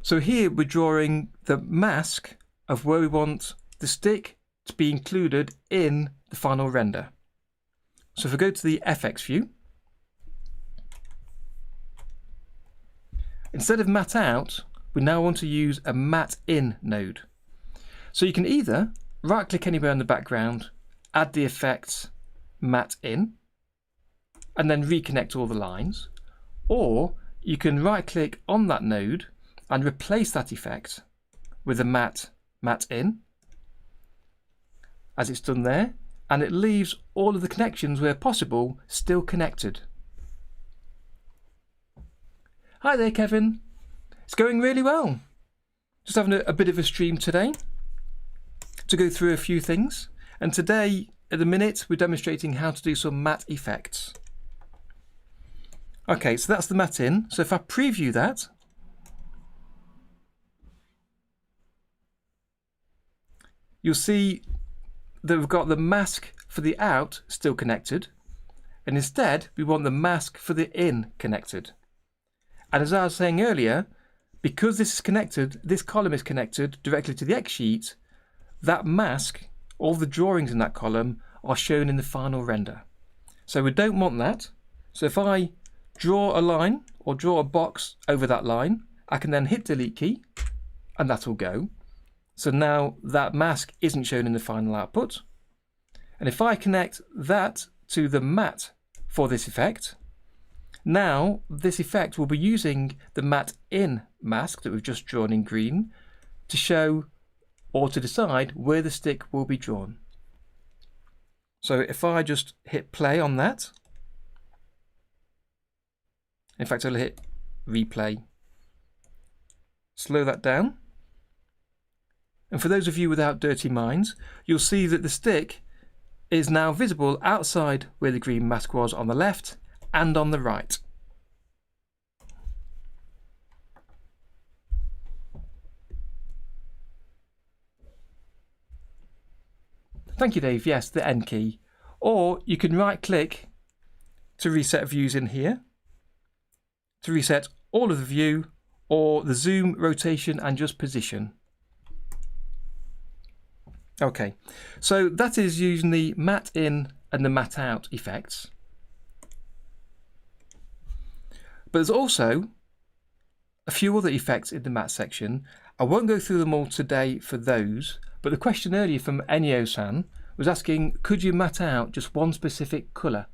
So here we're drawing the mask of where we want the stick to be included in the final render. So if we go to the FX view, instead of mat out, we now want to use a mat in node. So you can either right click anywhere in the background, add the effect mat in, and then reconnect all the lines, or you can right click on that node and replace that effect with a mat in, as it's done there, and it leaves all of the connections where possible still connected. Hi there, Kevin. It's going really well. Just having a bit of a stream today to go through a few things, and today at the minute we're demonstrating how to do some mat effects. Okay, so that's the mat in. So if I preview that, you'll see that we've got the mask for the out still connected, and instead we want the mask for the in connected. And as I was saying earlier, because this is connected, this column is connected directly to the X sheet, that mask, all the drawings in that column, are shown in the final render. So we don't want that. So if I draw a line or draw a box over that line, I can then hit delete key and that will go. So now that mask isn't shown in the final output. And if I connect that to the mat for this effect, now this effect will be using the mat in mask that we've just drawn in green to show or to decide where the stick will be drawn. So if I just hit play on that, in fact I'll hit replay, slow that down, and for those of you without dirty minds, you'll see that the stick is now visible outside where the green mask was on the left and on the right. Thank you, Dave. Yes, the N key. Or you can right click to reset views in here, to reset all of the view, or the zoom, rotation and just position. Okay, so that is using the mat in and the mat out effects. But there's also a few other effects in the mat section. I won't go through them all today for those, but the question earlier from Enyo-san was asking, could you mat out just one specific colour?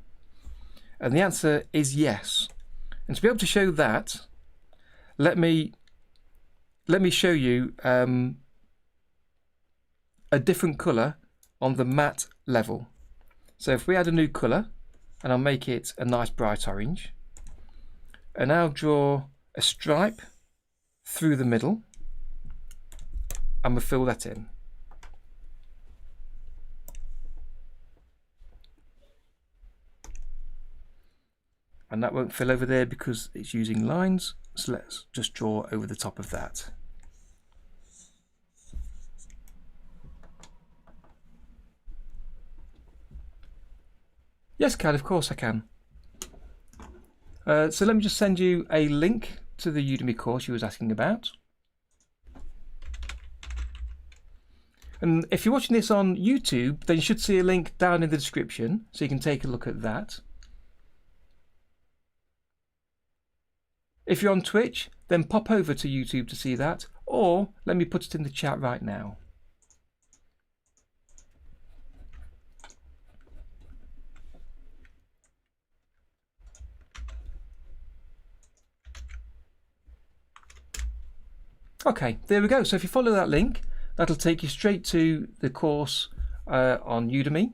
And the answer is yes. And to be able to show that, let me show you a different colour on the matte level. So if we add a new colour, and I'll make it a nice bright orange, and I'll draw a stripe through the middle, and we'll fill that in. And that won't fill over there because it's using lines, so let's just draw over the top of that. Yes, Kat, of course I can. So let me just send you a link to the Udemy course you was asking about. And if you're watching this on YouTube, then you should see a link down in the description, so you can take a look at that. If you're on Twitch, then pop over to YouTube to see that, or let me put it in the chat right now. Okay, there we go. So if you follow that link, that'll take you straight to the course on Udemy.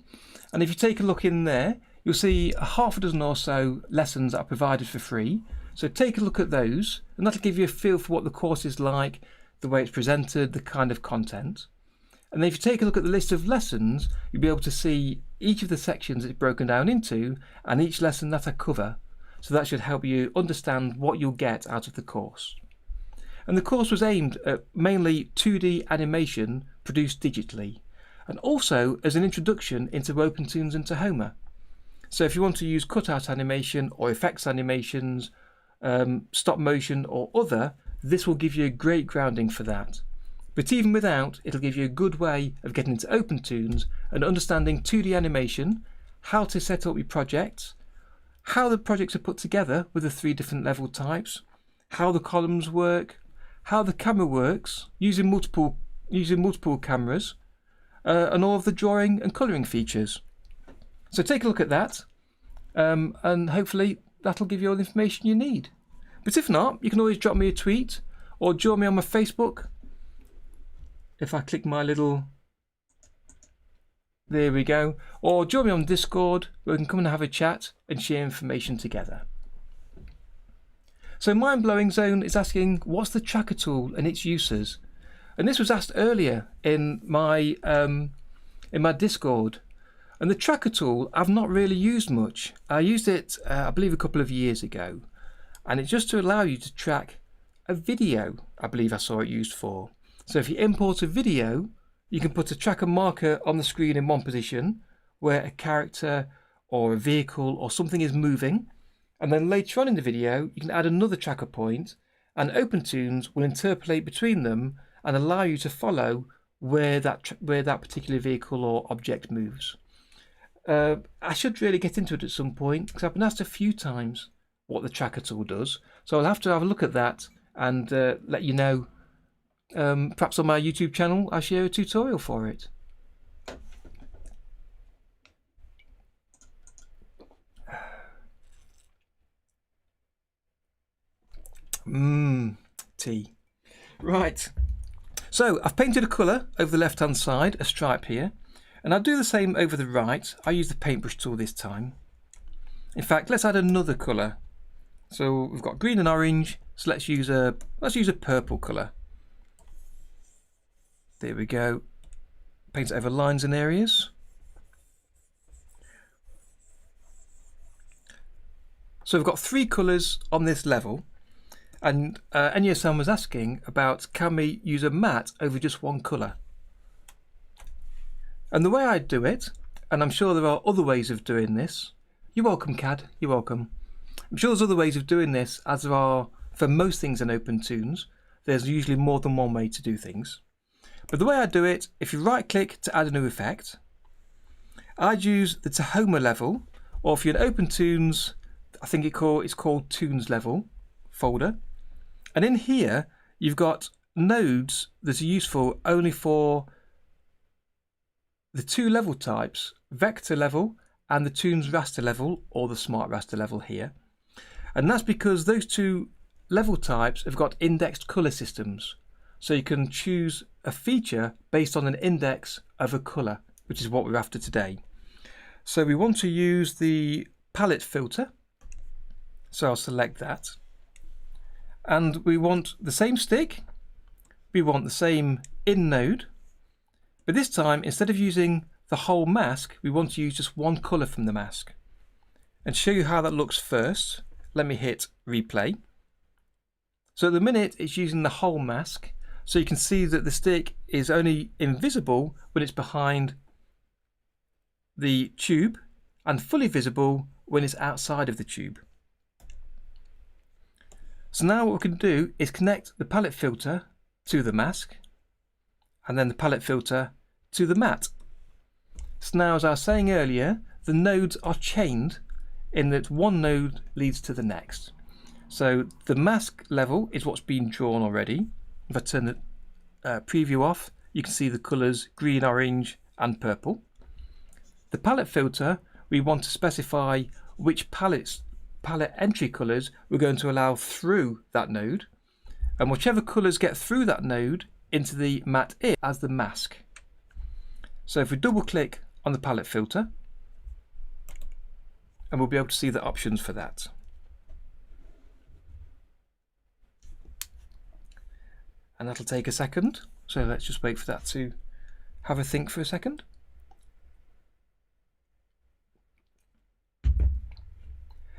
And if you take a look in there, you'll see a half a dozen or so lessons that are provided for free. So take a look at those, and that'll give you a feel for what the course is like, the way it's presented, the kind of content. And then if you take a look at the list of lessons, you'll be able to see each of the sections it's broken down into and each lesson that I cover. So that should help you understand what you'll get out of the course. And the course was aimed at mainly 2D animation produced digitally, and also as an introduction into OpenToonz and Tahoma. So if you want to use cutout animation or effects animations, stop motion or other, this will give you a great grounding for that. But even without, it'll give you a good way of getting into OpenToonz and understanding 2D animation, how to set up your projects, how the projects are put together with the 3 different level types, how the columns work, how the camera works using multiple cameras, and all of the drawing and colouring features. So take a look at that, and hopefully that'll give you all the information you need. But if not, you can always drop me a tweet or join me on my Facebook. If I click my little, there we go, or join me on Discord where we can come and have a chat and share information together. So Mind Blowing Zone is asking, what's the tracker tool and its uses? And this was asked earlier in my Discord. And the tracker tool I've not really used much. I used it I believe a couple of years ago, and it's just to allow you to track a video, I believe I saw it used for. So if you import a video, you can put a tracker marker on the screen in one position where a character or a vehicle or something is moving, and then later on in the video you can add another tracker point, and OpenToonz will interpolate between them and allow you to follow where that particular vehicle or object moves. I should really get into it at some point because I've been asked a few times what the tracker tool does, so I'll have to have a look at that and let you know. Perhaps on my YouTube channel I'll share a tutorial for it. Tea. Right, so I've painted a colour over the left hand side, a stripe here, and I'll do the same over the right. I use the paintbrush tool this time. In fact, let's add another colour. So we've got green and orange, so let's use a purple colour. There we go. Paint it over lines and areas. So we've got 3 colours on this level, and Enyo-san was asking about, can we use a matte over just one colour? And the way I do it, and I'm sure there are other ways of doing this. You're welcome, Cad, you're welcome. I'm sure there's other ways of doing this, as there are for most things in OpenToonz. There's usually more than one way to do things. But the way I do it, if you right click to add a new effect, I'd use the Tahoma level, or if you're in OpenToonz, I think it's called Toonz level folder. And in here, you've got nodes that are useful only for the 2 level types, vector level and the Toonz raster level, or the smart raster level here. And that's because those 2 level types have got indexed color systems. So you can choose a feature based on an index of a color, which is what we're after today. So we want to use the palette filter. So I'll select that. And we want the same stick. We want the same in node. But this time, instead of using the whole mask, we want to use just one color from the mask. And to show you how that looks first, let me hit replay. So at the minute, it's using the whole mask. So you can see that the stick is only invisible when it's behind the tube and fully visible when it's outside of the tube. So now what we can do is connect the palette filter to the mask, and then the palette filter to the mat. So now, as I was saying earlier, the nodes are chained in that one node leads to the next. So the mask level is what's been drawn already. If I turn the preview off, you can see the colours green, orange and purple. The palette filter, we want to specify which palette entry colours we're going to allow through that node, and whichever colours get through that node into the mat as the mask. So if we double click on the palette filter, and we'll be able to see the options for that. And that'll take a second, so let's just wait for that to have a think for a second.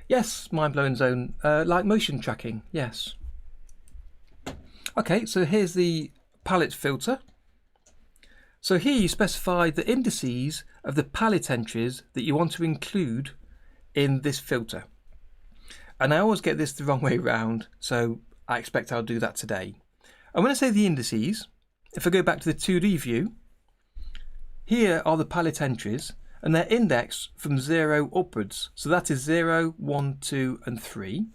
Yes, mind-blowing zone, like motion tracking, yes. Okay, so here's the palette filter. So here you specify the indices of the palette entries that you want to include in this filter. And I always get this the wrong way around, so I expect I'll do that today. And when I say the indices, if I go back to the 2D view, here are the palette entries, and they're indexed from 0 upwards. So that is 0, 1, 2 and 3.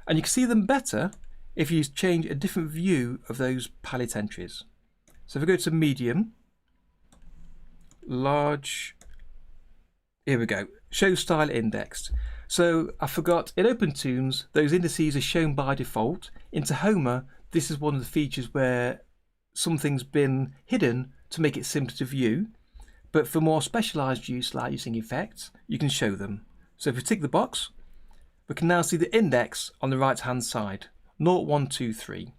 And you can see them better if you change a different view of those palette entries. So if we go to medium, large, here we go, show style indexed. So I forgot, in OpenToonz those indices are shown by default. In Tahoma, this is one of the features where something's been hidden to make it simpler to view. But for more specialised use, like using effects, you can show them. So if we tick the box, we can now see the index on the right hand side, 0, 1, 2, 3.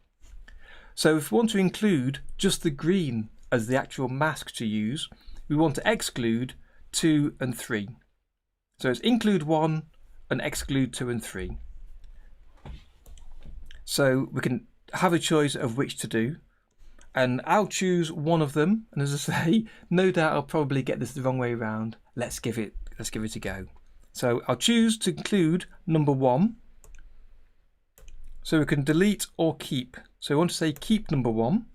So if we want to include just the green as the actual mask to use, we want to exclude 2 and 3. So it's include 1 and exclude 2 and 3. So we can have a choice of which to do. And I'll choose one of them, and as I say, no doubt I'll probably get this the wrong way around. Let's give it a go. So I'll choose to include number 1. So we can delete or keep. So I want to say keep number 1.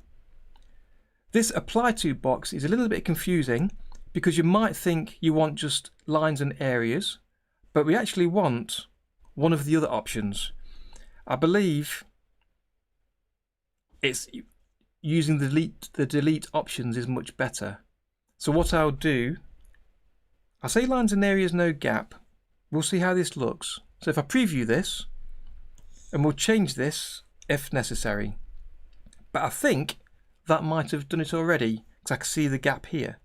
This apply to box is a little bit confusing because you might think you want just lines and areas, but we actually want one of the other options. I believe it's using the delete options is much better. So what I'll do, I'll say lines and areas no gap. We'll see how this looks. So if I preview this, and we'll change this if necessary. But I think that might have done it already because I can see the gap here.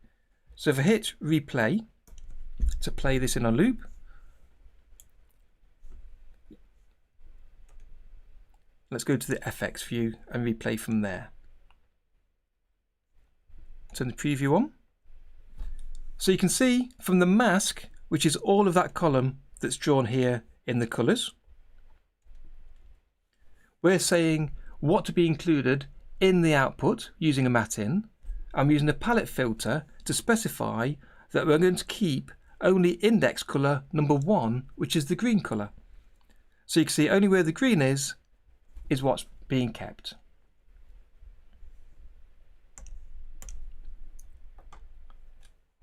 So if I hit replay to play this in a loop, let's go to the FX view and replay from there. Turn the preview on. So you can see from the mask, which is all of that column that's drawn here in the colours, we're saying what to be included in the output using a mat in. I'm using a palette filter to specify that we're going to keep only index colour number 1, which is the green colour. So you can see only where the green is what's being kept.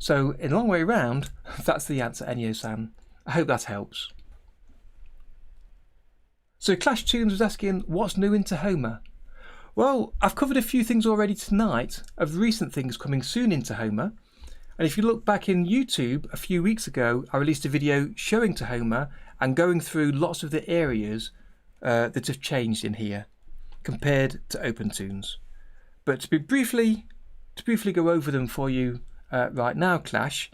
So in a long way around, that's the answer, Enyo-san. I hope that helps. So Clash Tunes was asking, what's new in Tahoma? Well, I've covered a few things already tonight of recent things coming soon in Tahoma. And if you look back in YouTube a few weeks ago, I released a video showing Tahoma and going through lots of the areas that have changed in here compared to OpenToonz. But to briefly go over them for you right now, Clash,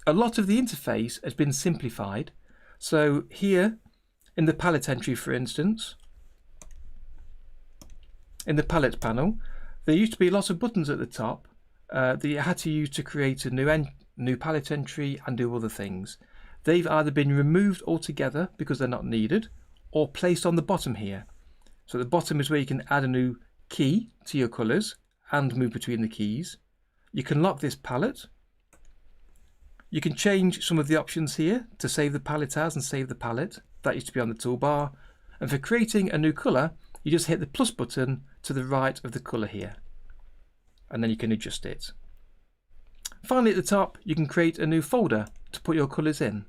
a lot of the interface has been simplified. So here in the palette entry, for instance, in the palette panel, there used to be lots of buttons at the top that you had to use to create a new palette entry and do other things. They've either been removed altogether because they're not needed, or placed on the bottom here. So the bottom is where you can add a new key to your colours and move between the keys. You can lock this palette. You can change some of the options here to save the palette as and save the palette. That used to be on the toolbar. And for creating a new colour, you just hit the plus button to the right of the colour here. And then you can adjust it. Finally at the top you can create a new folder to put your colours in.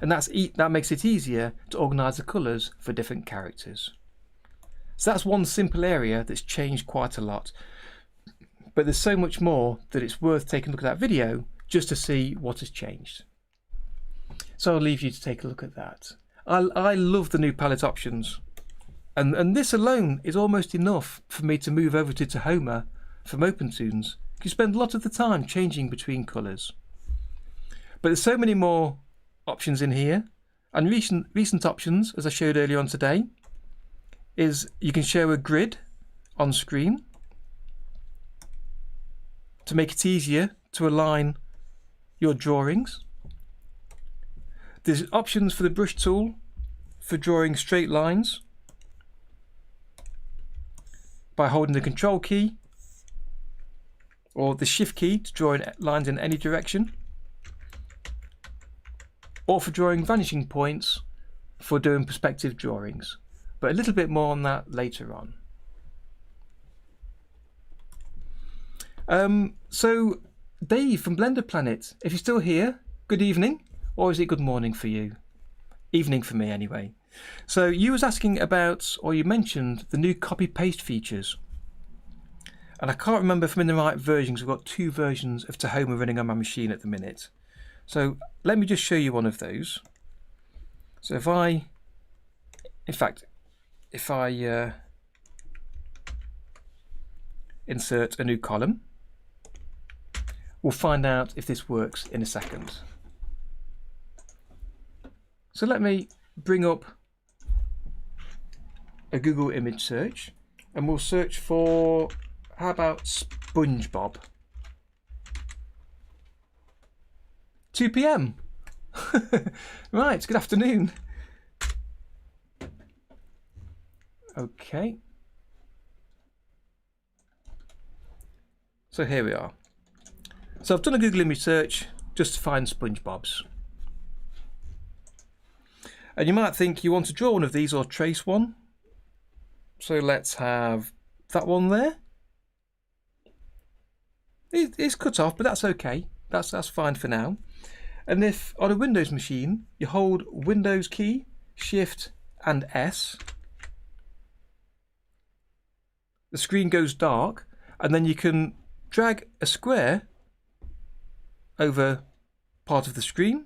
And that makes it easier to organise the colours for different characters. So that's one simple area that's changed quite a lot. But there's so much more that it's worth taking a look at that video just to see what has changed. So I'll leave you to take a look at that. I love the new palette options. And this alone is almost enough for me to move over to Tahoma from OpenToonz. You spend a lot of the time changing between colours. But there's so many more options in here. And recent options, as I showed earlier on today, is you can show a grid on screen to make it easier to align your drawings. There's options for the brush tool for drawing straight lines by holding the Ctrl key or the Shift key to draw lines in any direction, or for drawing vanishing points for doing perspective drawings. But a little bit more on that later on. So Dave from Blender Planet, if you're still here, good evening, or is it good morning for you? Evening for me anyway. So you was asking about, or you mentioned, the new copy paste features. And I can't remember if I'm in the right version because I've got two versions of Tahoma running on my machine at the minute. So let me just show you one of those. So if I insert a new column, we'll find out if this works in a second. So let me bring up a Google image search and we'll search for, how about SpongeBob? 2 PM. Right, good afternoon. Okay. So here we are. So I've done a Google image search just to find SpongeBob's. And you might think you want to draw one of these or trace one. So let's have that one there. It's cut off, but that's okay. That's fine for now. And if on a Windows machine you hold Windows key, Shift and S, the screen goes dark, and then you can drag a square over part of the screen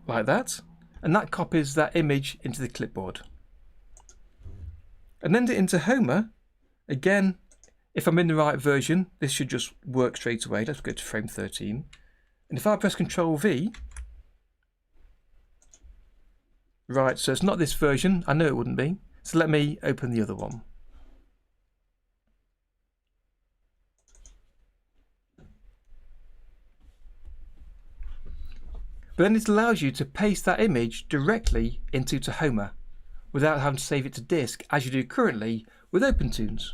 like that, and that copies that image into the clipboard. And then in Tahoma, again, if I'm in the right version, this should just work straight away. Let's go to frame 13. And if I press Ctrl V, right, so it's not this version. I know it wouldn't be. So let me open the other one. But then it allows you to paste that image directly into Tahoma without having to save it to disk as you do currently with OpenToonz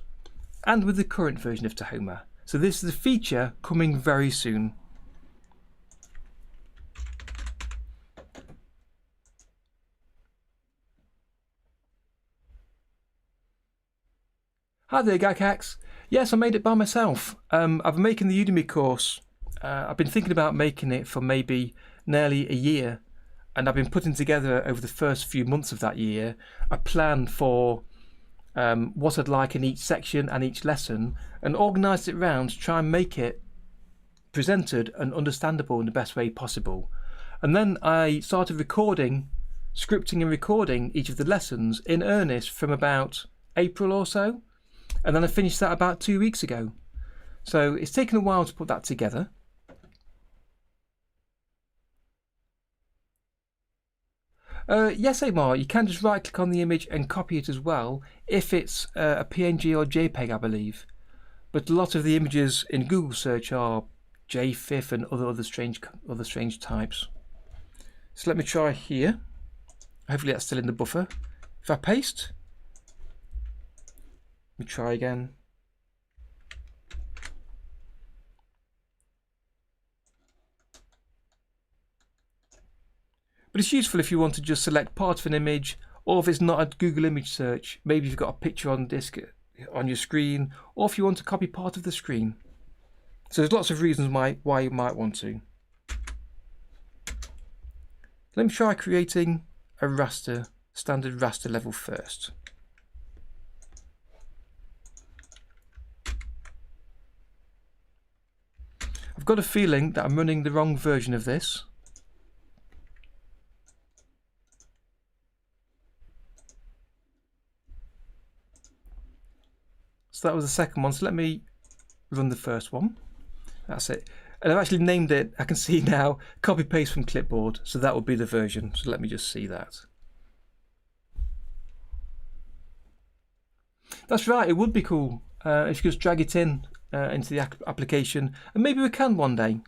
and with the current version of Tahoma. So this is a feature coming very soon. Hi there, Gaghax. Yes, I made it by myself. I've been making the Udemy course. I've been thinking about making it for maybe nearly a year, and I've been putting together over the first few months of that year a plan for what I'd like in each section and each lesson, and organised it round to try and make it presented and understandable in the best way possible. And then I started scripting and recording each of the lessons in earnest from about April or so, and then I finished that about 2 weeks ago. So it's taken a while to put that together. Yes, Amar, you can just right click on the image and copy it as well if it's a PNG or JPEG, I believe. But a lot of the images in Google search are JFIF and other strange types. So let me try here. Hopefully that's still in the buffer. If I paste, let me try again. But it's useful if you want to just select part of an image or if it's not a Google image search, maybe you've got a picture on disk on your screen, or if you want to copy part of the screen. So there's lots of reasons why you might want to. Let me try creating a raster, standard raster level first. I've got a feeling that I'm running the wrong version of this. So that was the second one, so let me run the first one. That's it. And I've actually named it, I can see now, copy paste from clipboard, so that will be the version. So let me just see that. That's right, it would be cool if you just drag it in into the application, and maybe we can one day.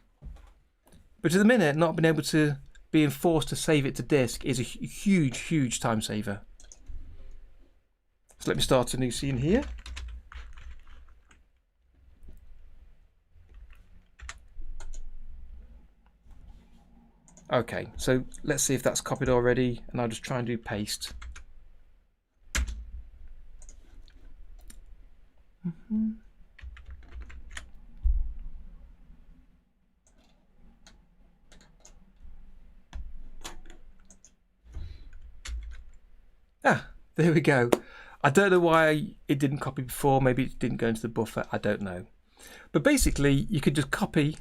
But at the minute, not being able to be enforced to save it to disk is a huge time saver. So let me start a new scene here. Okay, so let's see if that's copied already, and I'll just try and do paste. Ah, there we go. I don't know why it didn't copy before, maybe it didn't go into the buffer, I don't know. But basically, you could just copy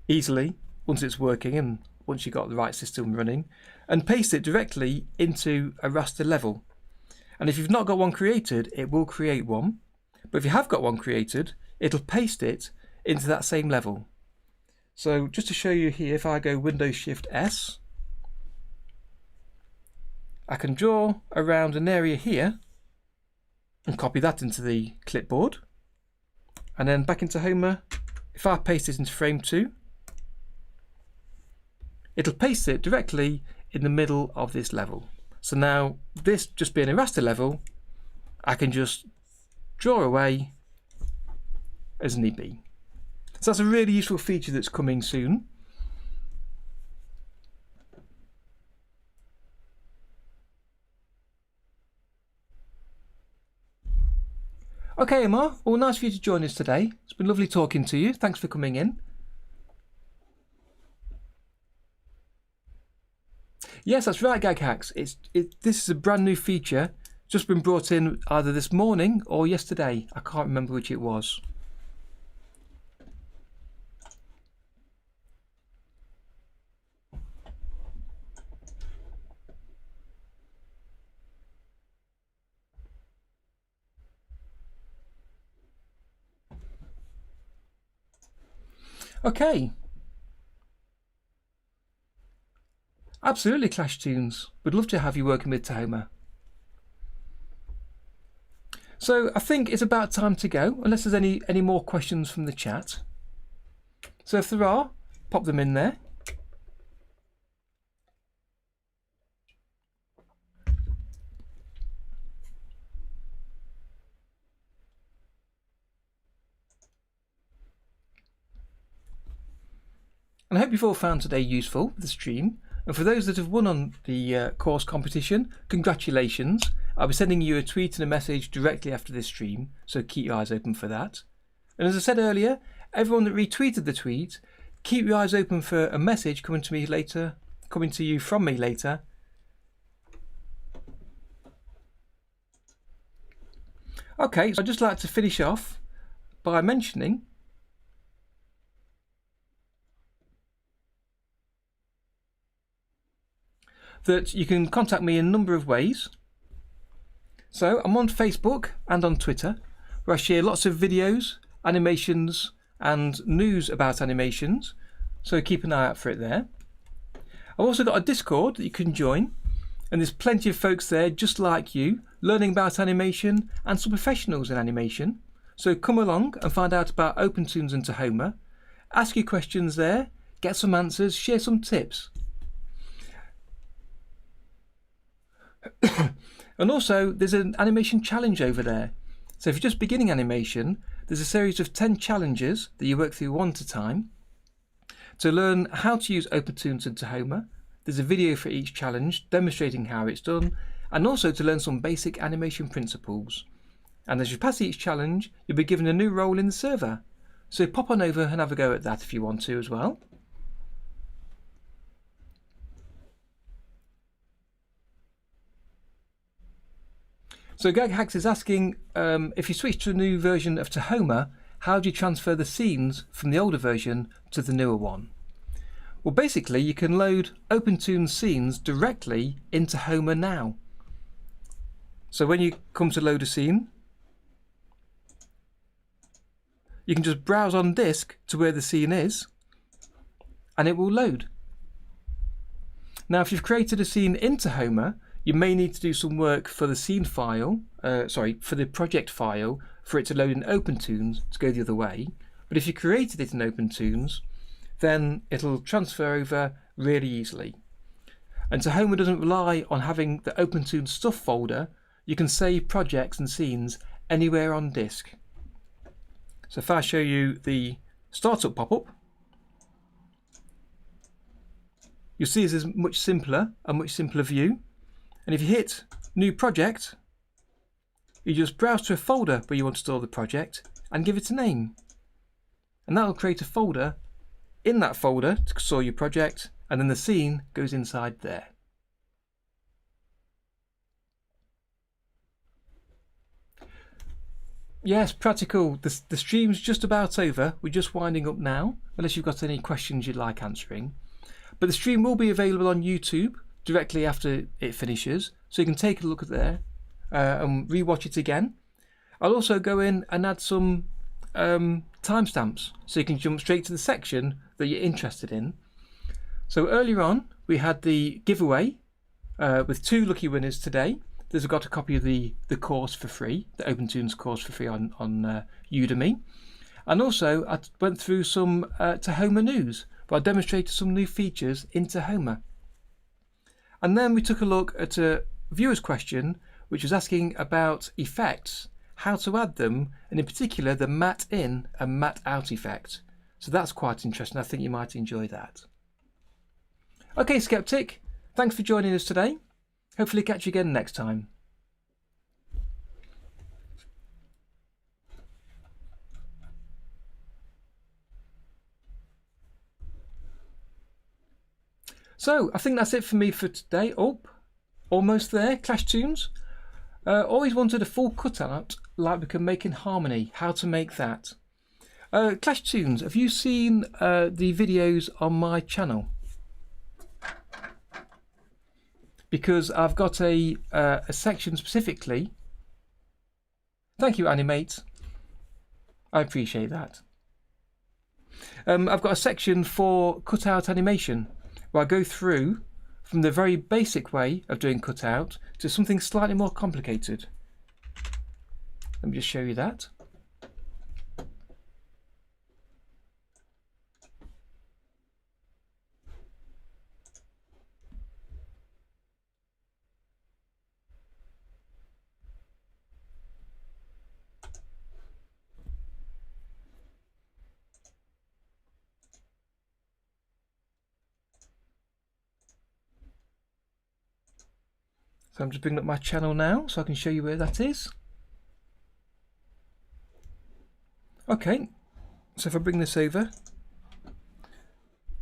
easily once it's working and once you've got the right system running, and paste it directly into a raster level. And if you've not got one created, it will create one. But if you have got one created, it'll paste it into that same level. So just to show you here, if I go Windows Shift S, I can draw around an area here and copy that into the clipboard. And then back into Tahoma, if I paste it into frame 2, it'll paste it directly in the middle of this level. So now, this just being a raster level, I can just draw away as need be. So that's a really useful feature that's coming soon. Okay, Emma, well, nice for you to join us today. It's been lovely talking to you. Thanks for coming in. Yes, that's right, Gag Hacks. This is a brand new feature, just been brought in either this morning or yesterday. I can't remember which it was. Okay. Absolutely, Clash Tunes. We'd love to have you working with Tahoma. So I think it's about time to go, unless there's any more questions from the chat. So if there are, pop them in there. And I hope you've all found today useful, the stream. And for those that have won on the course competition, congratulations. I'll be sending you a tweet and a message directly after this stream, so keep your eyes open for that. And as I said earlier, everyone that retweeted the tweet, keep your eyes open for a message coming to you from me later. Okay, so I'd just like to finish off by mentioning that you can contact me in a number of ways. So I'm on Facebook and on Twitter, where I share lots of videos, animations and news about animations, so keep an eye out for it there. I've also got a Discord that you can join, and there's plenty of folks there just like you, learning about animation and some professionals in animation. So come along and find out about OpenToonz and Tahoma, ask your questions there, get some answers, share some tips. And also there's an animation challenge over there. So if you're just beginning animation, there's a series of 10 challenges that you work through one at a time. To learn how to use OpenToonz and Tahoma, there's a video for each challenge demonstrating how it's done, and also to learn some basic animation principles. And as you pass each challenge, you'll be given a new role in the server. So pop on over and have a go at that if you want to as well. So GagHacks is asking, if you switch to a new version of Tahoma, how do you transfer the scenes from the older version to the newer one? Well, basically you can load OpenToonz scenes directly into Tahoma now. So when you come to load a scene, you can just browse on disk to where the scene is and it will load. Now if you've created a scene in Tahoma, you may need to do some work for the scene file, for the project file, for it to load in OpenToonz to go the other way. But if you created it in OpenToonz, then it'll transfer over really easily. And Tahoma doesn't rely on having the OpenToonz stuff folder. You can save projects and scenes anywhere on disk. So if I show you the startup pop-up, you'll see this is a much simpler view. And if you hit New Project, you just browse to a folder where you want to store the project and give it a name. And that will create a folder in that folder to store your project, and then the scene goes inside there. Yes, practical. The stream's just about over. We're just winding up now, unless you've got any questions you'd like answering. But the stream will be available on YouTube directly after it finishes, so you can take a look at there and rewatch it again. I'll also go in and add some timestamps so you can jump straight to the section that you're interested in. So earlier on we had the giveaway with 2 lucky winners today. There's got a copy of the course for free, the OpenToonz course for free on Udemy. And also I went through some Tahoma news, where I demonstrated some new features in Tahoma. And then we took a look at a viewer's question which was asking about effects, how to add them, and in particular the matte in and matte out effect. So that's quite interesting. I think you might enjoy that. Okay, Skeptic, thanks for joining us today. Hopefully catch you again next time. So I think that's it for me for today. Oh, almost there. Clash Tunes. Always wanted a full cutout like we can make in Harmony. How to make that? Clash Tunes, have you seen the videos on my channel? Because I've got a section specifically. Thank you, Animate. I appreciate that. I've got a section for cutout animation, where I go through from the very basic way of doing cutout to something slightly more complicated. Let me just show you that. So I'm just bringing up my channel now so I can show you where that is. Okay, so if I bring this over.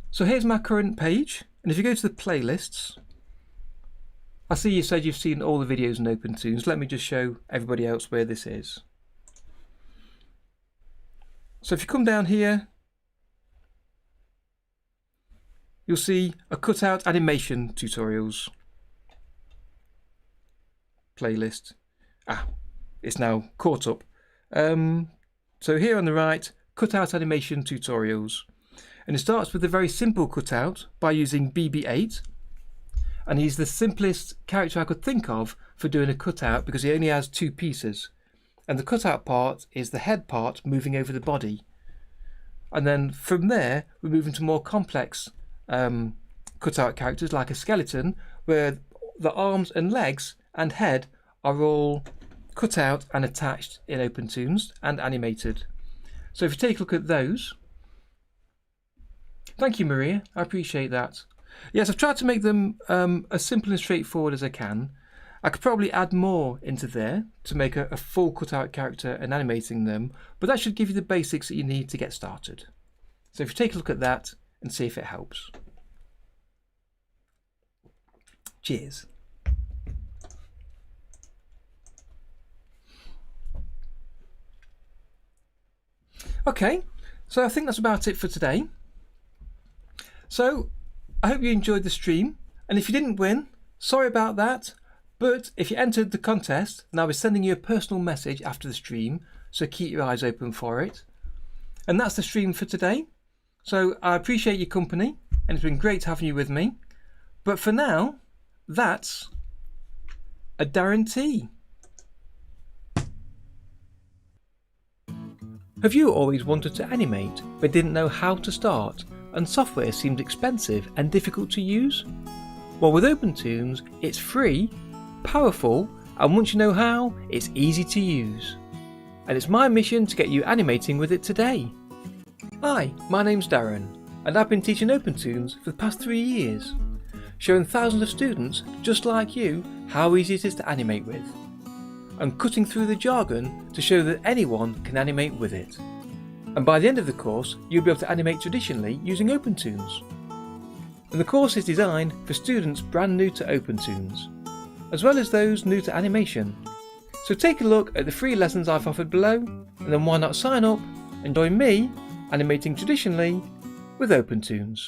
So here's my current page, and if you go to the playlists, I see you said you've seen all the videos in OpenToonz. Let me just show everybody else where this is. So if you come down here, you'll see a cutout animation tutorials playlist. It's now caught up. So here on the right, cutout animation tutorials, and it starts with a very simple cutout by using BB-8, and he's the simplest character I could think of for doing a cutout because he only has 2 pieces, and the cutout part is the head part moving over the body, and then from there we move into more complex cutout characters like a skeleton, where the arms and legs and head are all cut out and attached in OpenToonz and animated. So if you take a look at those. Thank you, Maria, I appreciate that. Yes, I've tried to make them as simple and straightforward as I can. I could probably add more into there to make a full cutout character and animating them, but that should give you the basics that you need to get started. So if you take a look at that and see if it helps. Cheers. Okay, so I think that's about it for today. So I hope you enjoyed the stream, and if you didn't win, sorry about that, but if you entered the contest, then I'll be sending you a personal message after the stream, so keep your eyes open for it. And that's the stream for today. So I appreciate your company, and it's been great having you with me. But for now, that's a guarantee. Have you always wanted to animate but didn't know how to start, and software seemed expensive and difficult to use? Well, with OpenToonz, it's free, powerful, and once you know how, it's easy to use. And it's my mission to get you animating with it today. Hi, my name's Darren, and I've been teaching OpenToonz for the past 3 years, showing thousands of students just like you how easy it is to animate with. I'm cutting through the jargon to show that anyone can animate with it. And by the end of the course, you'll be able to animate traditionally using OpenToonz. And the course is designed for students brand new to OpenToonz, as well as those new to animation. So take a look at the free lessons I've offered below, and then why not sign up and join me animating traditionally with OpenToonz.